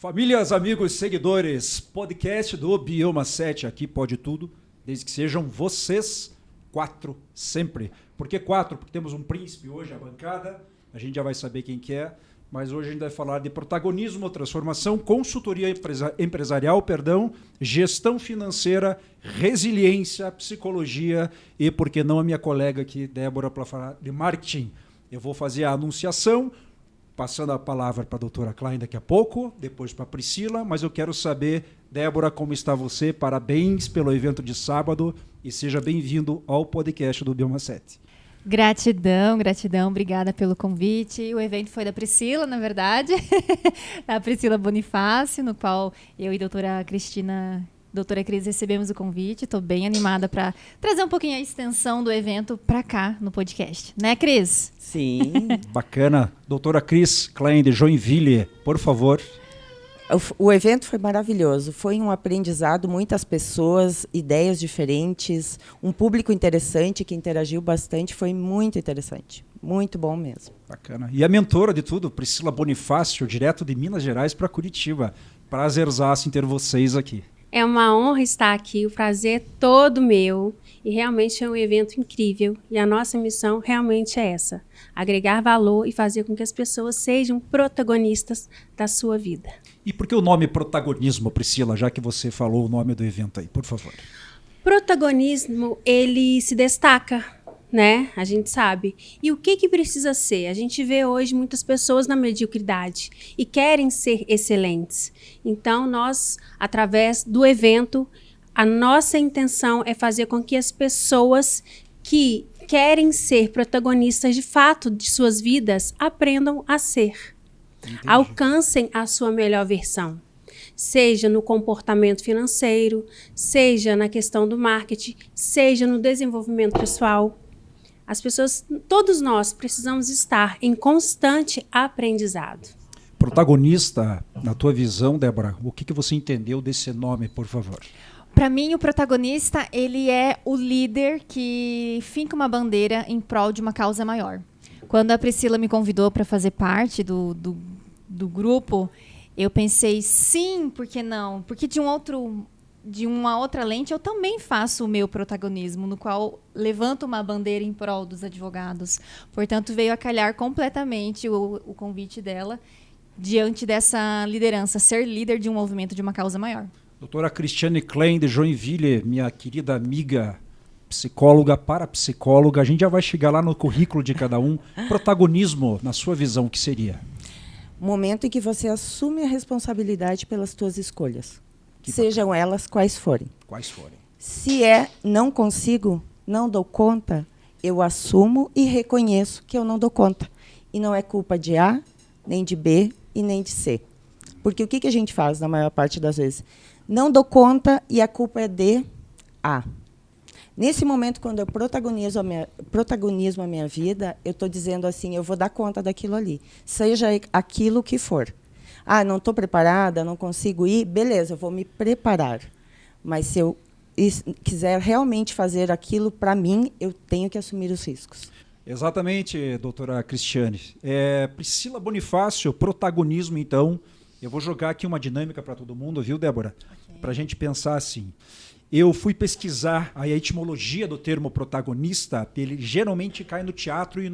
Famílias, amigos, seguidores, podcast do Bioma 7, aqui pode tudo, desde que sejam vocês 4 sempre. Por que 4? Porque temos um príncipe hoje à bancada, a gente já vai saber quem que é, mas hoje a gente vai falar de protagonismo, transformação, consultoria empresarial, gestão financeira, resiliência, psicologia e, por que não, a minha colega aqui, Débora, para falar de marketing. Eu vou fazer a anunciação, passando a palavra para a doutora Klein daqui a pouco, depois para a Priscila, mas eu quero saber, Débora, como está você? Parabéns pelo evento de sábado e seja bem-vindo ao podcast do Bioma 7. Gratidão, obrigada pelo convite. O evento foi da Priscila, na verdade, da Priscila Bonifácio, no qual eu e a doutora Cris recebemos o convite. Estou bem animada para trazer um pouquinho a extensão do evento para cá no podcast. Né, Cris? Sim. Bacana. Doutora Cris Klein, de Joinville, por favor. O evento foi maravilhoso. Foi um aprendizado, muitas pessoas, ideias diferentes, um público interessante que interagiu bastante. Foi muito interessante. Muito bom mesmo. Bacana. E a mentora de tudo, Priscila Bonifácio, direto de Minas Gerais para Curitiba. Prazerzaço em ter vocês aqui. É uma honra estar aqui, o prazer é todo meu e realmente é um evento incrível e a nossa missão realmente é essa, agregar valor e fazer com que as pessoas sejam protagonistas da sua vida. E por que o nome protagonismo, Priscila, já que você falou o nome do evento aí, por favor? Protagonismo, ele se destaca, né? A gente sabe. E o que precisa ser? A gente vê hoje muitas pessoas na mediocridade e querem ser excelentes. Então, nós, através do evento, a nossa intenção é fazer com que as pessoas que querem ser protagonistas de fato de suas vidas aprendam a ser. Entendi. Alcancem a sua melhor versão. Seja no comportamento financeiro, seja na questão do marketing, seja no desenvolvimento pessoal. As pessoas, todos nós, precisamos estar em constante aprendizado. Protagonista, na tua visão, Débora, o que você entendeu desse nome, por favor? Para mim, o protagonista, ele é o líder que finca uma bandeira em prol de uma causa maior. Quando a Priscila me convidou para fazer parte do grupo, eu pensei, sim, por que não? Porque de uma outra lente, eu também faço o meu protagonismo, no qual levanto uma bandeira em prol dos advogados. Portanto, veio a calhar completamente o convite dela diante dessa liderança, ser líder de um movimento de uma causa maior. Doutora Cristiane Klein, de Joinville, minha querida amiga, psicóloga, parapsicóloga, a gente já vai chegar lá no currículo de cada um. Protagonismo, na sua visão, o que seria? Momento em que você assume a responsabilidade pelas suas escolhas. Sejam elas quais forem. Quais forem. Se não consigo, não dou conta, eu assumo e reconheço que eu não dou conta. E não é culpa de A, nem de B e nem de C. Porque o que a gente faz na maior parte das vezes? Não dou conta e a culpa é de A. Nesse momento, quando eu protagonizo a minha vida, eu estou dizendo assim, eu vou dar conta daquilo ali. Seja aquilo que for. Ah, não estou preparada, não consigo ir, beleza, eu vou me preparar. Mas se eu quiser realmente fazer aquilo para mim, eu tenho que assumir os riscos. Exatamente, doutora Cristiane. Priscila Bonifácio, protagonismo, então. Eu vou jogar aqui uma dinâmica para todo mundo, viu, Débora? Okay. Para a gente pensar assim. Eu fui pesquisar a etimologia do termo protagonista, ele geralmente cai no teatro e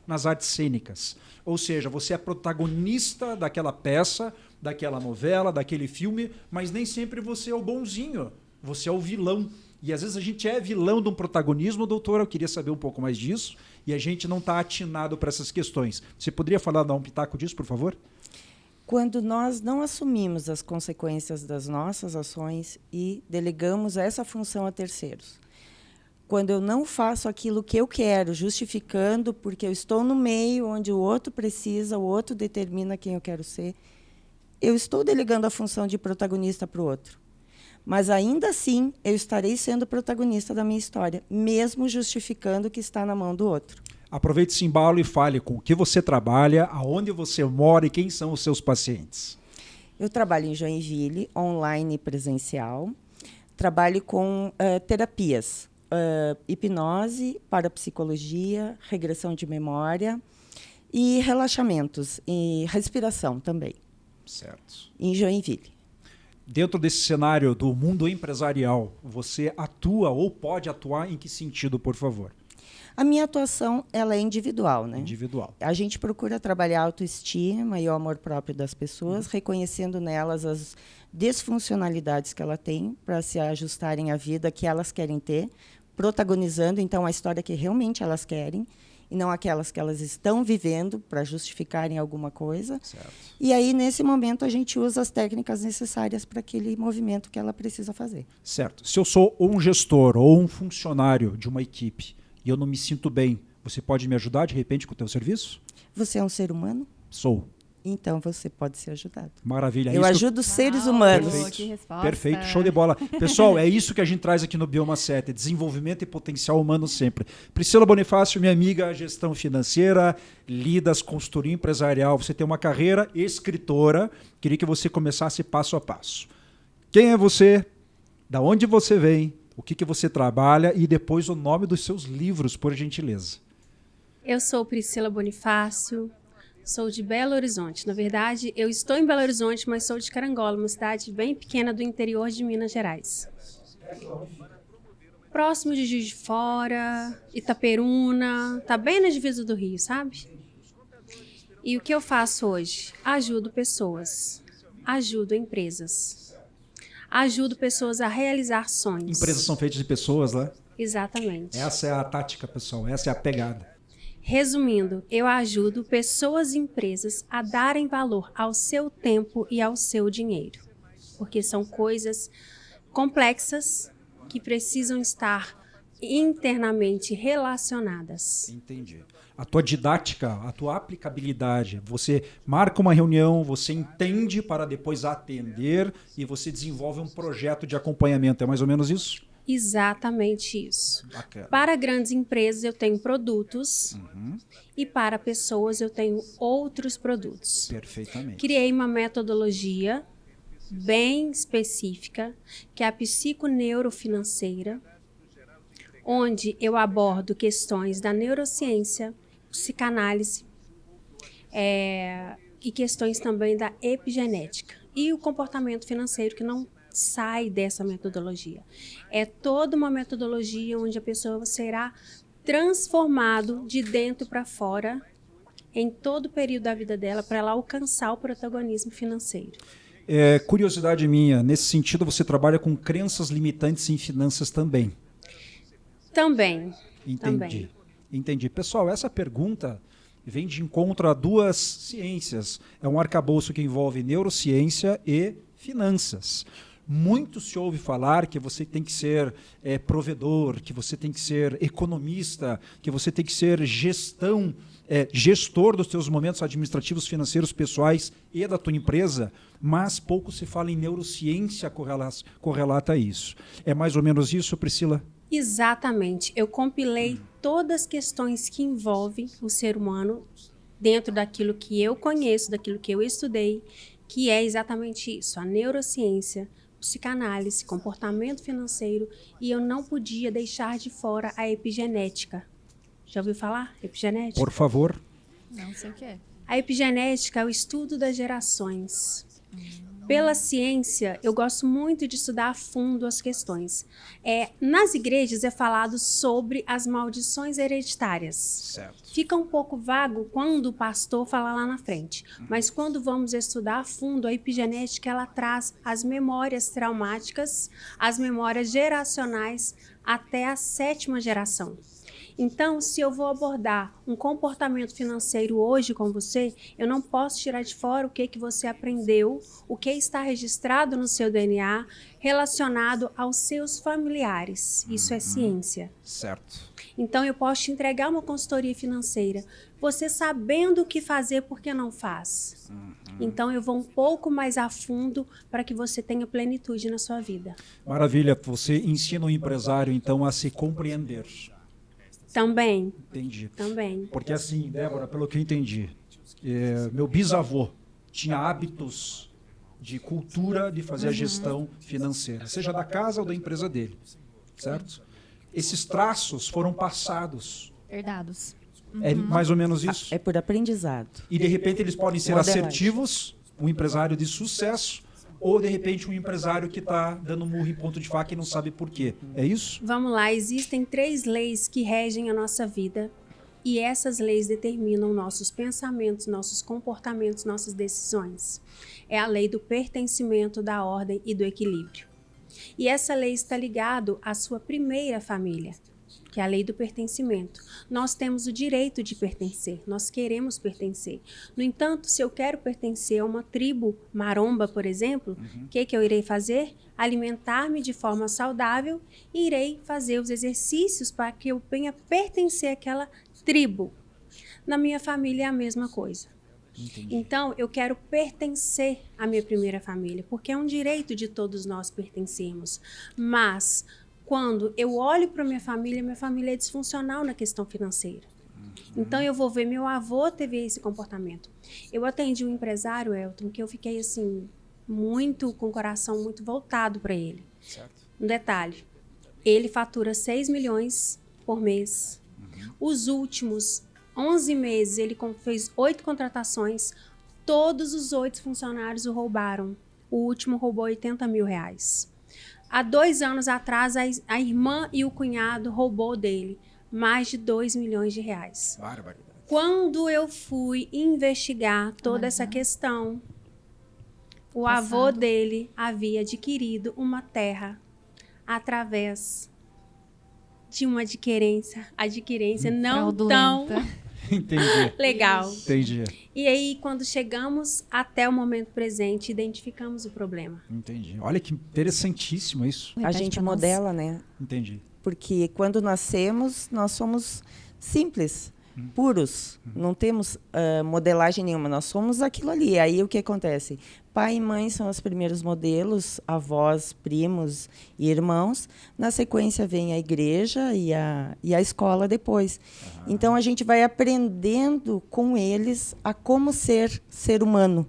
nas artes cênicas. Ou seja, você é protagonista daquela peça, daquela novela, daquele filme, mas nem sempre você é o bonzinho, você é o vilão. E às vezes a gente é vilão de um protagonismo, doutora, eu queria saber um pouco mais disso, e a gente não está atinado para essas questões. Você poderia dar um pitaco disso, por favor? Quando nós não assumimos as consequências das nossas ações e delegamos essa função a terceiros. Quando eu não faço aquilo que eu quero, justificando porque eu estou no meio onde o outro precisa, o outro determina quem eu quero ser, eu estou delegando a função de protagonista para o outro. Mas, ainda assim, eu estarei sendo protagonista da minha história, mesmo justificando que está na mão do outro. Aproveite esse embalo e fale com o que você trabalha, aonde você mora e quem são os seus pacientes. Eu trabalho em Joinville, online e presencial. Trabalho com terapias, hipnose, parapsicologia, regressão de memória e relaxamentos e respiração também. Certo. em Joinville. Dentro desse cenário do mundo empresarial, você atua ou pode atuar em que sentido, por favor? A minha atuação ela é individual, né? Individual. A gente procura trabalhar a autoestima e o amor próprio das pessoas, reconhecendo nelas as desfuncionalidades que ela tem para se ajustarem à vida que elas querem ter, protagonizando então a história que realmente elas querem e não aquelas que elas estão vivendo para justificarem alguma coisa. Certo. E aí nesse momento a gente usa as técnicas necessárias para aquele movimento que ela precisa fazer. Certo. Se eu sou um gestor ou um funcionário de uma equipe e eu não me sinto bem, você pode me ajudar de repente com o teu serviço? Você é um ser humano? Sou. Então você pode ser ajudado. Maravilha. É Eu isso que ajudo seres Uau, humanos. Perfeito. que resposta. Perfeito, show de bola. Pessoal, é isso que a gente traz aqui no Bioma 7, desenvolvimento e potencial humano sempre. Priscila Bonifácio, minha amiga, gestão financeira, Lidas, consultoria empresarial, você tem uma carreira escritora, queria que você começasse passo a passo. Quem é você? Da onde você vem? O que você trabalha? E depois o nome dos seus livros, por gentileza. Eu sou Priscila Bonifácio, sou de Belo Horizonte. Na verdade, eu estou em Belo Horizonte, mas sou de Carangola, uma cidade bem pequena do interior de Minas Gerais. Próximo de Juiz de Fora, Itaperuna, tá bem na divisa do Rio, sabe? E o que eu faço hoje? Ajudo pessoas, ajudo empresas, ajudo pessoas a realizar sonhos. Empresas são feitas de pessoas, né? Exatamente. Essa é a tática, pessoal. Essa é a pegada. Resumindo, eu ajudo pessoas e empresas a darem valor ao seu tempo e ao seu dinheiro, porque são coisas complexas que precisam estar internamente relacionadas. Entendi. A tua didática, a tua aplicabilidade, você marca uma reunião, você entende para depois atender e você desenvolve um projeto de acompanhamento. É mais ou menos isso? Exatamente isso. Bacana. Para grandes empresas eu tenho produtos e para pessoas eu tenho outros produtos. Perfeitamente. Criei uma metodologia bem específica, que é a psiconeurofinanceira, onde eu abordo questões da neurociência, psicanálise e questões também da epigenética. E o comportamento financeiro, que não sai dessa metodologia. É toda uma metodologia onde a pessoa será transformado de dentro para fora em todo o período da vida dela para ela alcançar o protagonismo financeiro. Curiosidade minha, nesse sentido você trabalha com crenças limitantes em finanças também. Também. Entendi. Entendi. Pessoal, essa pergunta vem de encontro a duas ciências. É um arcabouço que envolve neurociência e finanças. Muito se ouve falar que você tem que ser provedor, que você tem que ser economista, que você tem que ser gestor dos seus momentos administrativos, financeiros, pessoais e da tua empresa, mas pouco se fala em neurociência correlata a isso. É mais ou menos isso, Priscila? Exatamente. Eu compilei todas as questões que envolvem o ser humano dentro daquilo que eu conheço, daquilo que eu estudei, que é exatamente isso, a neurociência, psicanálise, comportamento financeiro, e eu não podia deixar de fora a epigenética. Já ouviu falar? Epigenética? Por favor. Não sei o que é. A epigenética é o estudo das gerações. Pela ciência, eu gosto muito de estudar a fundo as questões. Nas igrejas é falado sobre as maldições hereditárias. Certo. Fica um pouco vago quando o pastor fala lá na frente. Mas quando vamos estudar a fundo, a epigenética ela traz as memórias traumáticas, as memórias geracionais até a 7ª geração. Então, se eu vou abordar um comportamento financeiro hoje com você, eu não posso tirar de fora o que você aprendeu, o que está registrado no seu DNA, relacionado aos seus familiares. Isso é ciência. Certo. Então, eu posso te entregar uma consultoria financeira, você sabendo o que fazer, por que não faz? Então, eu vou um pouco mais a fundo para que você tenha plenitude na sua vida. Maravilha. Você ensina o empresário, então, a se compreender. Também. Entendi. Também. Porque assim, Débora, pelo que eu entendi, meu bisavô tinha hábitos de cultura de fazer a gestão financeira, seja da casa ou da empresa dele, certo? Esses traços foram passados. Herdados. É mais ou menos isso? É por aprendizado. E de repente eles podem ser Modelagem. assertivos um empresário de sucesso ou, de repente, um empresário que está dando murro em ponto de faca e não sabe por quê. É isso? Vamos lá, existem 3 leis que regem a nossa vida e essas leis determinam nossos pensamentos, nossos comportamentos, nossas decisões. É a lei do pertencimento, da ordem e do equilíbrio. E essa lei está ligada à sua primeira família, que é a lei do pertencimento. Nós temos o direito de pertencer, nós queremos pertencer. No entanto, se eu quero pertencer a uma tribo maromba, por exemplo, o que eu irei fazer? Alimentar-me de forma saudável e irei fazer os exercícios para que eu venha pertencer àquela tribo. Na minha família é a mesma coisa. Entendi. Então, eu quero pertencer à minha primeira família, porque é um direito de todos nós pertencermos. Mas, quando eu olho para minha família é disfuncional na questão financeira. Então, eu vou ver, meu avô teve esse comportamento. Eu atendi um empresário, Elton, que eu fiquei assim, com o coração muito voltado para ele. Certo. Um detalhe, ele fatura 6 milhões por mês. Os últimos 11 meses, ele fez 8 contratações, todos os 8 funcionários o roubaram. O último roubou R$80 mil. Há 2 anos atrás, a irmã e o cunhado roubou dele mais de R$2 milhões. Barbaridade. Quando eu fui investigar toda essa questão, o avô dele havia adquirido uma terra através de uma adquirência não tão Fraudulenta. Entendi. legal. Entendi. E aí, quando chegamos até o momento presente, identificamos o problema. Entendi. Olha que interessantíssimo isso. A Repete gente pra nós. modela, né? Entendi. Porque quando nascemos, nós somos simples, puros. Não temos modelagem nenhuma, nós somos aquilo ali. Aí o que acontece? Pai e mãe são os primeiros modelos, avós, primos e irmãos. Na sequência vem a igreja e a escola depois. Então a gente vai aprendendo com eles a como ser humano.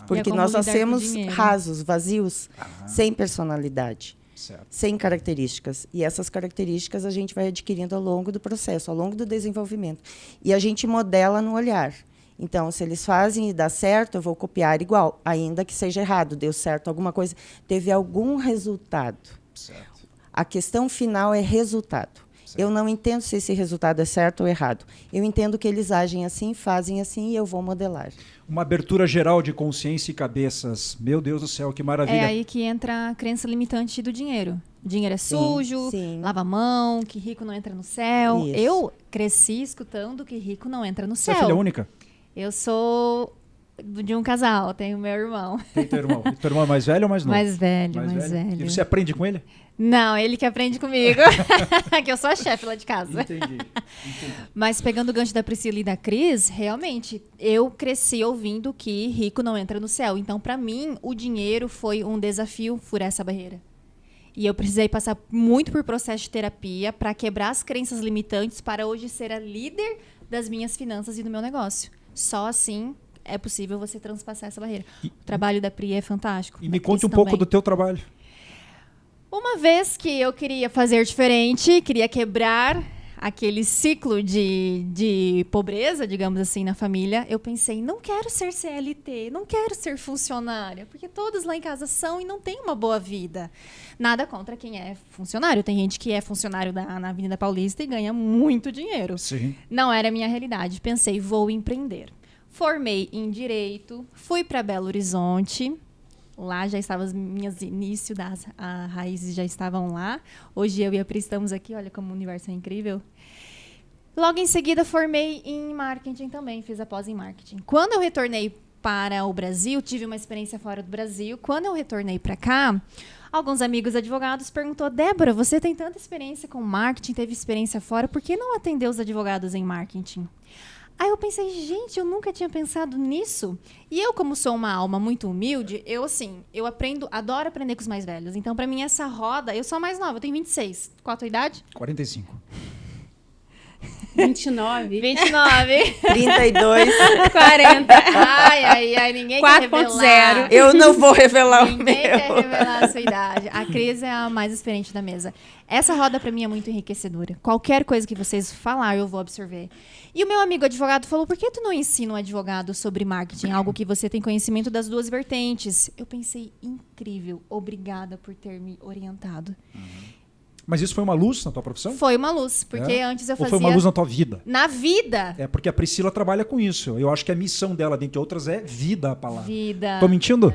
Porque como nós lidar com o nascemos dinheiro. rasos, vazios, sem personalidade. Certo. Sem características. E essas características a gente vai adquirindo ao longo do processo, ao longo do desenvolvimento. E a gente modela no olhar. Então, se eles fazem e dá certo, eu vou copiar igual, ainda que seja errado. Deu certo alguma coisa, teve algum resultado. Certo. A questão final é resultado. Eu não entendo se esse resultado é certo ou errado. Eu entendo que eles agem assim, fazem assim e eu vou modelar. Uma abertura geral de consciência e cabeças. Meu Deus do céu, que maravilha. É aí que entra a crença limitante do dinheiro. Dinheiro é sujo, sim. lava a mão, que rico não entra no céu. Isso. Eu cresci escutando que rico não entra no Você céu. é filha única? Eu sou de um casal, tenho meu irmão. Tem teu irmão. Teu irmão é mais velho ou mais novo? Mais velho. E você aprende com ele? Não, ele que aprende comigo. Que eu sou a chefe lá de casa. Entendi. Mas pegando o gancho da Priscila e da Cris, realmente, eu cresci ouvindo que rico não entra no céu. Então, para mim, o dinheiro foi um desafio furar essa barreira. E eu precisei passar muito por processo de terapia para quebrar as crenças limitantes para hoje ser a líder das minhas finanças e do meu negócio. Só assim é possível você transpassar essa barreira. O trabalho da Pri é fantástico. E me da conte Cris um pouco também. do teu trabalho. Uma vez que eu queria fazer diferente, queria quebrar aquele ciclo de pobreza, digamos assim, na família, eu pensei, não quero ser CLT, não quero ser funcionária, porque todos lá em casa são e não têm uma boa vida. Nada contra quem é funcionário. Tem gente que é funcionário na Avenida Paulista e ganha muito dinheiro. Sim. Não era a minha realidade. Pensei, vou empreender. Formei em Direito, fui para Belo Horizonte. Lá já estavam os meus inícios, as raízes já estavam lá. Hoje eu e a Pri estamos aqui, olha como o universo é incrível. Logo em seguida formei em marketing também, fiz a pós em marketing. Quando eu retornei para o Brasil, tive uma experiência fora do Brasil. Quando eu retornei para cá, alguns amigos advogados perguntou: Débora, você tem tanta experiência com marketing, teve experiência fora, por que não atendeu os advogados em marketing? Aí eu pensei, gente, eu nunca tinha pensado nisso. E eu, como sou uma alma muito humilde, eu aprendo, adoro aprender com os mais velhos. Então, pra mim, essa roda, eu sou a mais nova, eu tenho 26. Qual a tua idade? 45. 29. 29. 32. 40. Ai, ninguém quer 4.0. revelar. Eu não vou revelar o Ninguém quer meu. revelar a sua idade. A Cris é a mais experiente da mesa. Essa roda pra mim é muito enriquecedora. Qualquer coisa que vocês falar, eu vou absorver. E o meu amigo advogado falou, por que tu não ensina um advogado sobre marketing? Algo que você tem conhecimento das duas vertentes. Eu pensei, incrível. Obrigada por ter me orientado. Mas isso foi uma luz na tua profissão? Foi uma luz, porque É? antes eu Ou fazia... foi uma luz na tua vida? Na vida. É porque a Priscila trabalha com isso. Eu acho que a missão dela, dentre outras, é vida a palavra. Vida. Tô mentindo?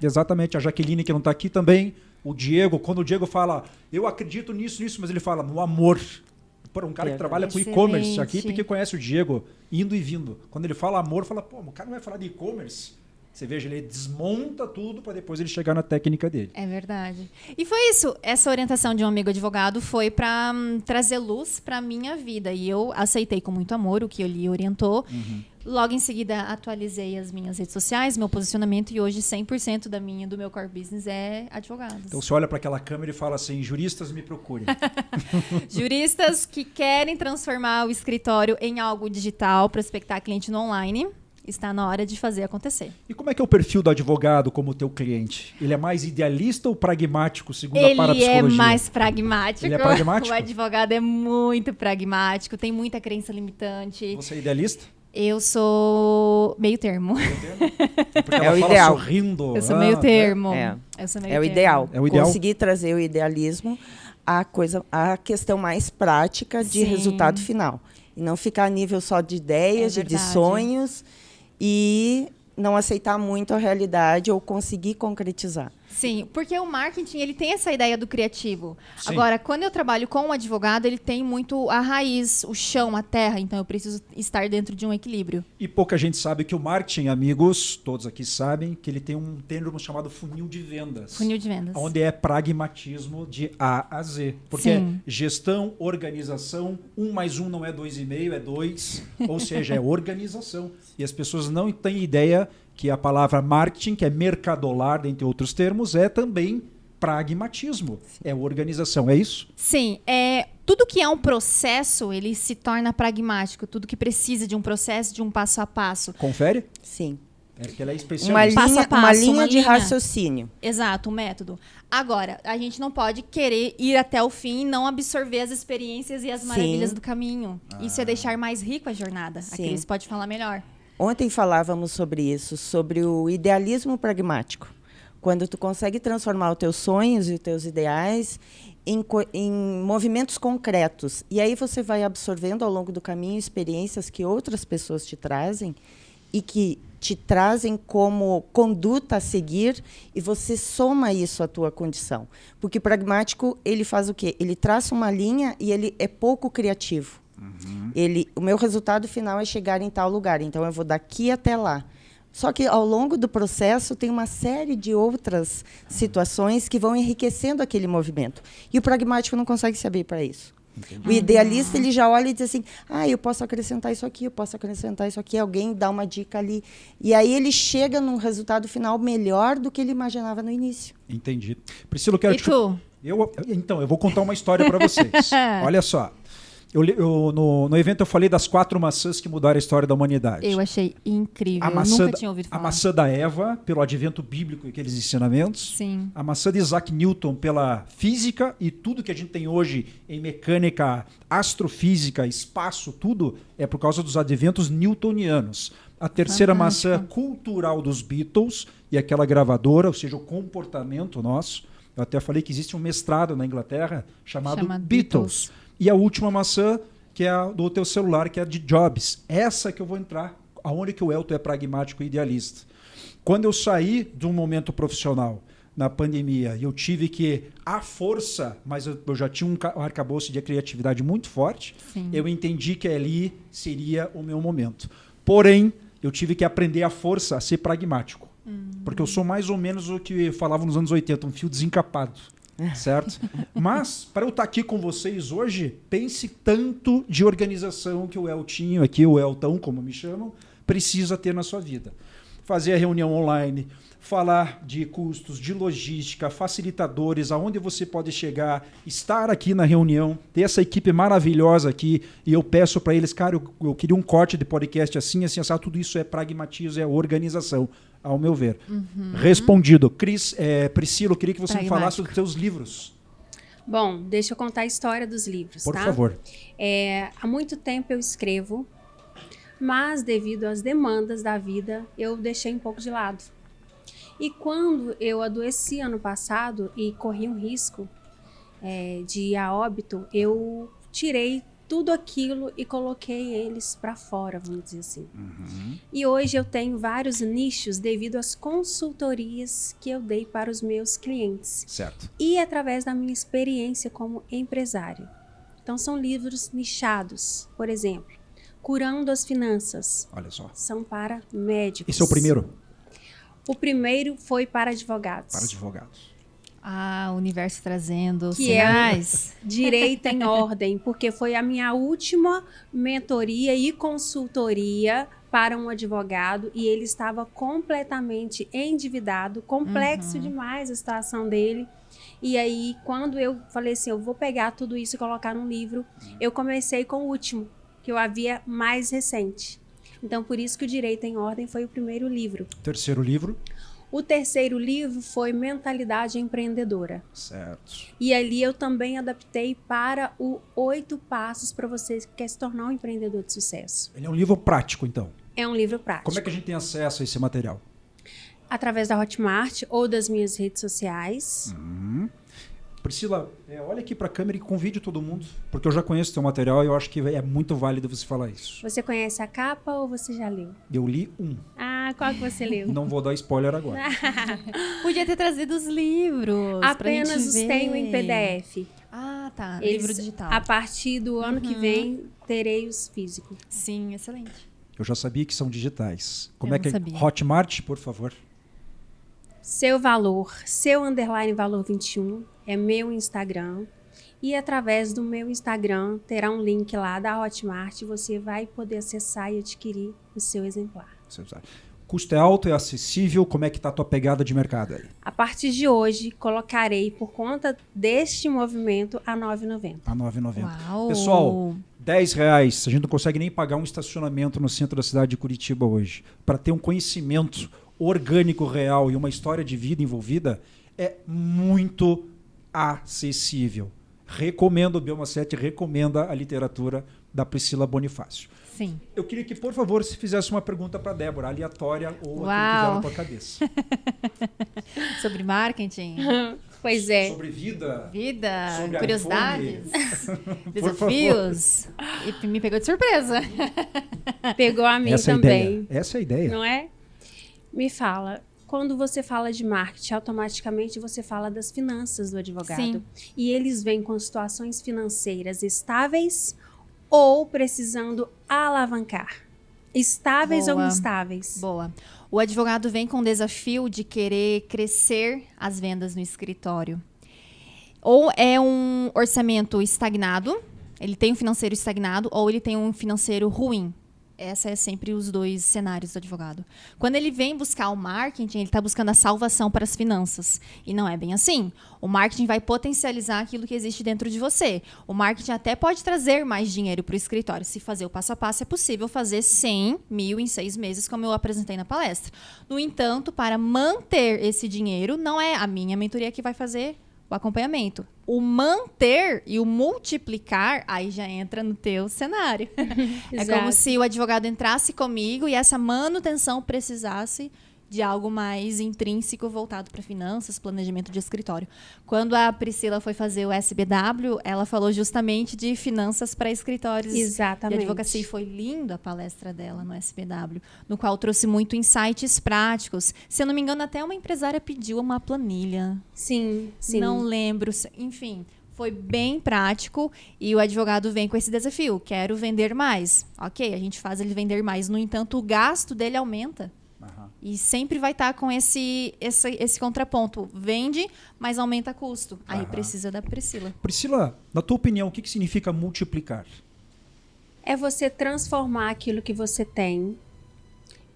Exatamente. A Jaqueline, que não está aqui também. O Diego, quando o Diego fala, eu acredito nisso, mas ele fala no amor. Para um cara que trabalha com e-commerce, Excelente. aqui porque conhece o Diego indo e vindo. Quando ele fala amor, fala, pô, o cara não vai falar de e-commerce. Você veja, ele desmonta tudo para depois ele chegar na técnica dele. É verdade. E foi isso. Essa orientação de um amigo advogado foi para trazer luz para minha vida. E eu aceitei com muito amor o que ele orientou. Logo em seguida, atualizei as minhas redes sociais, meu posicionamento. E hoje, 100% do meu core business é advogados. Então você olha para aquela câmera e fala assim, juristas me procurem. Juristas que querem transformar o escritório em algo digital, prospectar cliente no online. Está na hora de fazer acontecer. E como é que é o perfil do advogado como teu cliente? Ele é mais idealista ou pragmático, segundo a Ele parapsicologia? é mais pragmático. Ele é pragmático? O advogado é muito pragmático, tem muita crença limitante. Você é idealista? Eu sou meio termo. Porque É ela o fala ideal. sorrindo. Eu sou meio termo. É. Eu sou meio É o termo. ideal. É o ideal? Conseguir trazer o idealismo à questão mais prática de Sim. resultado final. E não ficar a nível só de ideias, É de verdade. sonhos e não aceitar muito a realidade ou conseguir concretizar. Sim, porque o marketing ele tem essa ideia do criativo. Sim. Agora, quando eu trabalho com um advogado, ele tem muito a raiz, o chão, a terra. Então, eu preciso estar dentro de um equilíbrio. E pouca gente sabe que o marketing, amigos, todos aqui sabem, que ele tem um termo chamado funil de vendas. Funil de vendas. Onde é pragmatismo de A a Z. Porque Sim. é gestão, organização, 1 mais 1 não é 2,5, é 2. Ou seja, é organização. E as pessoas não têm ideia que a palavra marketing, que é mercadolar, dentre outros termos, é também pragmatismo. É organização, é isso? Sim, tudo que é um processo, ele se torna pragmático. Tudo que precisa de um processo, de um passo a passo. Confere? Sim. É que ela é Uma especialista. Passo a linha, passo, uma linha uma de linha. raciocínio. Exato, um método. Agora, a gente não pode querer ir até o fim e não absorver as experiências e as Sim. maravilhas do caminho. Isso é deixar mais rico a jornada. A Sim. Cris pode falar melhor. Ontem falávamos sobre isso, sobre o idealismo pragmático. Quando tu consegue transformar os teus sonhos e os teus ideais em movimentos concretos. E aí você vai absorvendo ao longo do caminho experiências que outras pessoas te trazem e que te trazem como conduta a seguir e você soma isso à tua condição. Porque o pragmático, ele faz o quê? Ele traça uma linha e ele é pouco criativo. O meu resultado final é chegar em tal lugar, então eu vou daqui até lá. Só que ao longo do processo tem uma série de outras situações que vão enriquecendo aquele movimento. E o pragmático não consegue se abrir para isso. O idealista, ele já olha e diz assim, eu posso acrescentar isso aqui, eu posso acrescentar isso aqui, alguém dá uma dica ali. E aí ele chega num resultado final melhor do que ele imaginava no início. Entendi. Priscila, eu quero E tu? Então, eu vou contar uma história para vocês. Olha só. No evento eu falei das 4 maçãs que mudaram a história da humanidade. Eu achei incrível. A Eu maçã, nunca tinha ouvido a falar. maçã da Eva, pelo advento bíblico e aqueles ensinamentos. Sim. A maçã de Isaac Newton, pela física e tudo que a gente tem hoje em mecânica, astrofísica, espaço, tudo é por causa dos adventos newtonianos. A terceira Fantástico. maçã cultural dos Beatles e aquela gravadora, ou seja, o comportamento nosso. Eu até falei que existe um mestrado na Inglaterra chamado Chama Beatles. E a última maçã, que é a do teu celular, que é a de Jobs. Essa que eu vou entrar, aonde que o Elton é pragmático e idealista. Quando eu saí de um momento profissional, na pandemia, e eu tive que, à força, mas eu já tinha um arcabouço de criatividade muito forte, Sim. eu entendi que ali seria o meu momento. Porém, eu tive que aprender à força a ser pragmático. Porque eu sou mais ou menos o que falavam nos anos 80, um fio desencapado. Certo? Mas, para eu estar aqui com vocês hoje, pense tanto de organização que o Eltinho aqui, o Eltão, como me chamam, precisa ter na sua vida. fazer a reunião online, falar de custos, de logística, facilitadores, aonde você pode chegar, estar aqui na reunião, ter essa equipe maravilhosa aqui, e eu peço para eles, cara, eu queria um corte de podcast assim, assado, tudo isso é pragmatismo, é organização, ao meu ver. Respondido. Priscila, eu queria que você me falasse dos seus livros. Bom, deixa eu contar a história dos livros, Por tá? favor. Há muito tempo eu escrevo, mas devido às demandas da vida, eu deixei um pouco de lado. E quando eu adoeci ano passado e corri um risco de ir a óbito, eu tirei tudo aquilo e coloquei eles para fora, vamos dizer assim. E hoje eu tenho vários nichos devido às consultorias que eu dei para os meus clientes. Certo. E através da minha experiência como empresário. Então são livros nichados, por exemplo, Curando as Finanças. Olha só. São para médicos. Esse é o primeiro? O primeiro foi para advogados. Para advogados. Ah, o universo trazendo Que sinais. é Direito em Ordem, porque foi a minha última mentoria e consultoria para um advogado e ele estava completamente endividado, complexo demais a situação dele. E aí, quando eu falei assim, eu vou pegar tudo isso e colocar num livro, eu comecei com o último, que eu havia mais recente. Então, por isso que o Direito em Ordem foi o primeiro livro. Terceiro livro? O terceiro livro foi Mentalidade Empreendedora. Certo. E ali eu também adaptei para o 8 passos para você que quer se tornar um empreendedor de sucesso. Ele é um livro prático, então. É um livro prático. Como é que a gente tem acesso a esse material? Através da Hotmart ou das minhas redes sociais. Priscila, olha aqui para a câmera e convide todo mundo, porque eu já conheço o teu material e eu acho que é muito válido você falar isso. Você conhece a capa ou você já leu? Eu li um. Ah, qual que você leu? Não vou dar spoiler agora. Podia ter trazido os livros. pra Apenas gente os ver. tenho em PDF. Ah, tá. Eles, Livro digital. A partir do ano que vem, terei os físicos. Sim, excelente. Eu já sabia que são digitais. Como Eu é que não é? sabia. Hotmart, por favor. Seu valor, _valor 21 é meu Instagram. E através do meu Instagram terá um link lá da Hotmart. Você vai poder acessar e adquirir o seu exemplar. Você sabe. O custo é alto, é acessível. Como é que tá a tua pegada de mercado aí? A partir de hoje, colocarei por conta deste movimento a R$ 9,90. A 9,90. Uau. Pessoal, R$10. A gente não consegue nem pagar um estacionamento no centro da cidade de Curitiba hoje. Para ter um conhecimento orgânico real e uma história de vida envolvida, é muito acessível. Recomendo o Bioma 7, recomenda a literatura da Priscila Bonifácio. Sim. Eu queria que, por favor, se fizesse uma pergunta para Débora, aleatória ou aquilo que Uau. vier na tua cabeça. Sobre marketing, Pois é. Sobre vida. vida, Sobre curiosidades, Por desafios. E me pegou de surpresa. Pegou a mim Essa é a também. ideia. Essa é a ideia. Não é? Me fala, quando você fala de marketing, automaticamente você fala das finanças do advogado. Sim. E eles vêm com situações financeiras estáveis ou precisando alavancar. Estáveis ou Boa. instáveis? Boa. O advogado vem com o desafio de querer crescer as vendas no escritório. Ou é um orçamento estagnado, ele tem um financeiro estagnado, ou ele tem um financeiro ruim. Essa é sempre os dois cenários do advogado. Quando ele vem buscar o marketing, ele está buscando a salvação para as finanças. E não é bem assim. O marketing vai potencializar aquilo que existe dentro de você. O marketing até pode trazer mais dinheiro para o escritório. Se fazer o passo a passo, é possível fazer 100 mil em 6 meses, como eu apresentei na palestra. No entanto, para manter esse dinheiro, não é a minha mentoria que vai fazer o acompanhamento. O manter e o multiplicar, aí já entra no teu cenário. É como Exato. se o advogado entrasse comigo e essa manutenção precisasse de algo mais intrínseco voltado para finanças, planejamento de escritório. Quando a Priscila foi fazer o SBW, ela falou justamente de finanças para escritórios Exatamente. de advocacia. E foi linda a palestra dela no SBW, no qual trouxe muito insights práticos. Se eu não me engano, até uma empresária pediu uma planilha. Sim, sim. Não lembro. Enfim, foi bem prático e o advogado vem com esse desafio. Quero vender mais. Ok, a gente faz ele vender mais. No entanto, o gasto dele aumenta. Aham. E sempre vai estar com esse contraponto. Vende, mas aumenta custo. Aí Aham. precisa da Priscila. Priscila, na tua opinião, o que significa multiplicar? É você transformar aquilo que você tem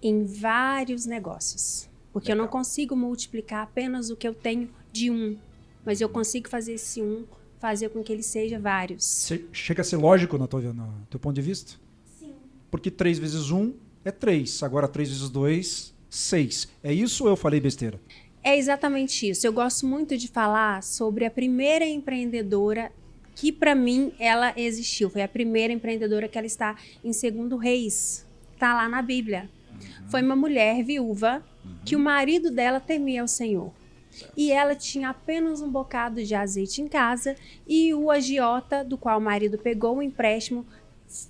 em vários negócios. Porque eu não consigo multiplicar apenas o que eu tenho de um, mas eu consigo fazer esse um, fazer com que ele seja vários. Chega a ser lógico no teu ponto de vista? Sim. Porque 3 vezes 1 é 3. Agora 3 vezes 2, 6. É isso ou eu falei besteira? É exatamente isso. Eu gosto muito de falar sobre a primeira empreendedora que, para mim, ela existiu. Foi a primeira empreendedora que ela está em 2 Reis. Está lá na Bíblia. Foi uma mulher viúva que o marido dela temia o Senhor. E ela tinha apenas um bocado de azeite em casa e o agiota, do qual o marido pegou o empréstimo,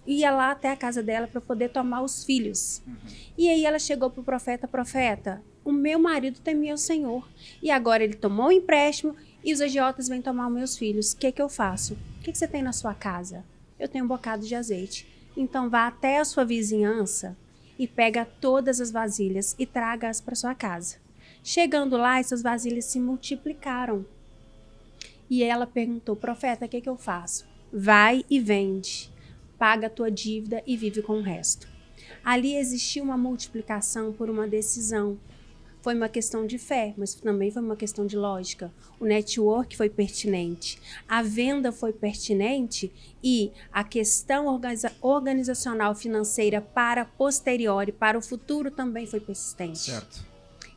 ia lá até a casa dela para poder tomar os filhos. E aí ela chegou para o profeta: profeta, o meu marido temia o Senhor e agora ele tomou o empréstimo e os agiotas vêm tomar os meus filhos. O que que eu faço? O que você tem na sua casa? Eu tenho um bocado de azeite. Então vá até a sua vizinhança e pega todas as vasilhas e traga-as para sua casa. Chegando lá, essas vasilhas se multiplicaram. E ela perguntou: profeta, o que eu faço? Vai e vende, paga a tua dívida e vive com o resto. Ali existiu uma multiplicação por uma decisão. Foi uma questão de fé, mas também foi uma questão de lógica. O network foi pertinente, a venda foi pertinente e a questão organizacional financeira para posteriori, para o futuro, também foi persistente. Certo.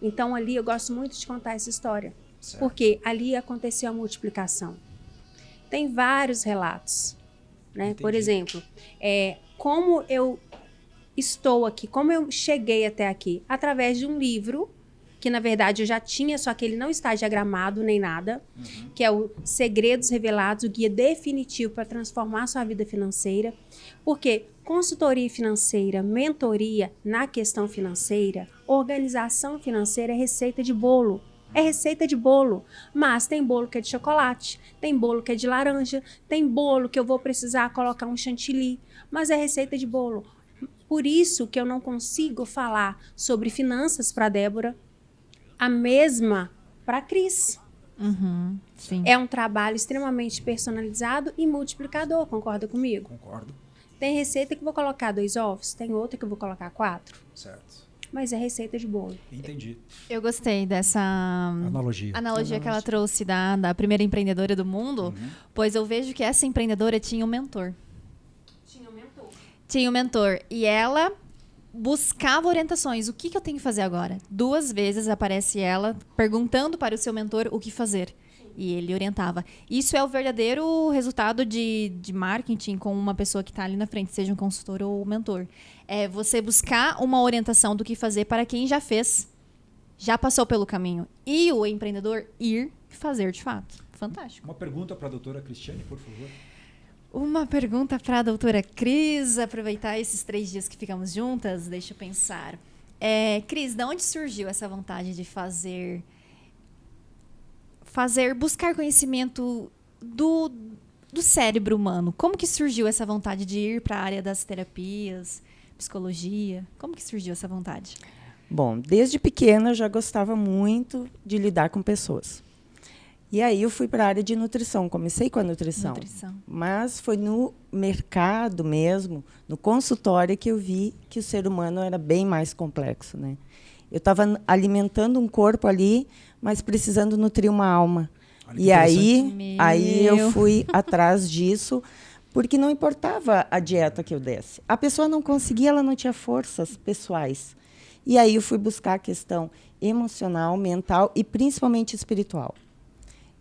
Então ali eu gosto muito de contar essa história, Certo. porque ali aconteceu a multiplicação. Tem vários relatos, né? Entendi. Por exemplo, como eu estou aqui, como eu cheguei até aqui, através de um livro que na verdade eu já tinha, só que ele não está diagramado nem nada, que é o Segredos Revelados, o guia definitivo para transformar a sua vida financeira. Porque consultoria financeira, mentoria na questão financeira, organização financeira é receita de bolo. É receita de bolo, mas tem bolo que é de chocolate, tem bolo que é de laranja, tem bolo que eu vou precisar colocar um chantilly, mas é receita de bolo. Por isso que eu não consigo falar sobre finanças para Débora, a mesma para Cris. Sim. É um trabalho extremamente personalizado e multiplicador, concorda comigo? Concordo. Tem receita que eu vou colocar 2 ovos, tem outra que eu vou colocar 4, Certo. mas é receita de bolo. Entendi. Eu gostei dessa Analogia. que ela trouxe da primeira empreendedora do mundo, pois eu vejo que essa empreendedora tinha um mentor. Tinha um mentor. E ela buscava orientações. O que eu tenho que fazer agora? 2 vezes aparece ela perguntando para o seu mentor o que fazer. E ele orientava. Isso é o verdadeiro resultado de marketing com uma pessoa que está ali na frente, seja um consultor ou um mentor. É você buscar uma orientação do que fazer para quem já fez, já passou pelo caminho. E o empreendedor ir fazer de fato. Fantástico. Uma pergunta para a doutora Cristiane, por favor. Uma pergunta para a doutora Cris, aproveitar esses 3 dias que ficamos juntas, deixa eu pensar. Cris, de onde surgiu essa vontade de buscar conhecimento do cérebro humano? Como que surgiu essa vontade de ir para a área das terapias, psicologia? Como que surgiu essa vontade? Bom, desde pequena eu já gostava muito de lidar com pessoas. E aí eu fui para a área de nutrição, comecei com a nutrição. Mas foi no mercado mesmo, no consultório, que eu vi que o ser humano era bem mais complexo, né? Eu estava alimentando um corpo ali, mas precisando nutrir uma alma. E aí eu fui atrás disso, porque não importava a dieta que eu desse. A pessoa não conseguia, ela não tinha forças pessoais. E aí eu fui buscar a questão emocional, mental e principalmente espiritual.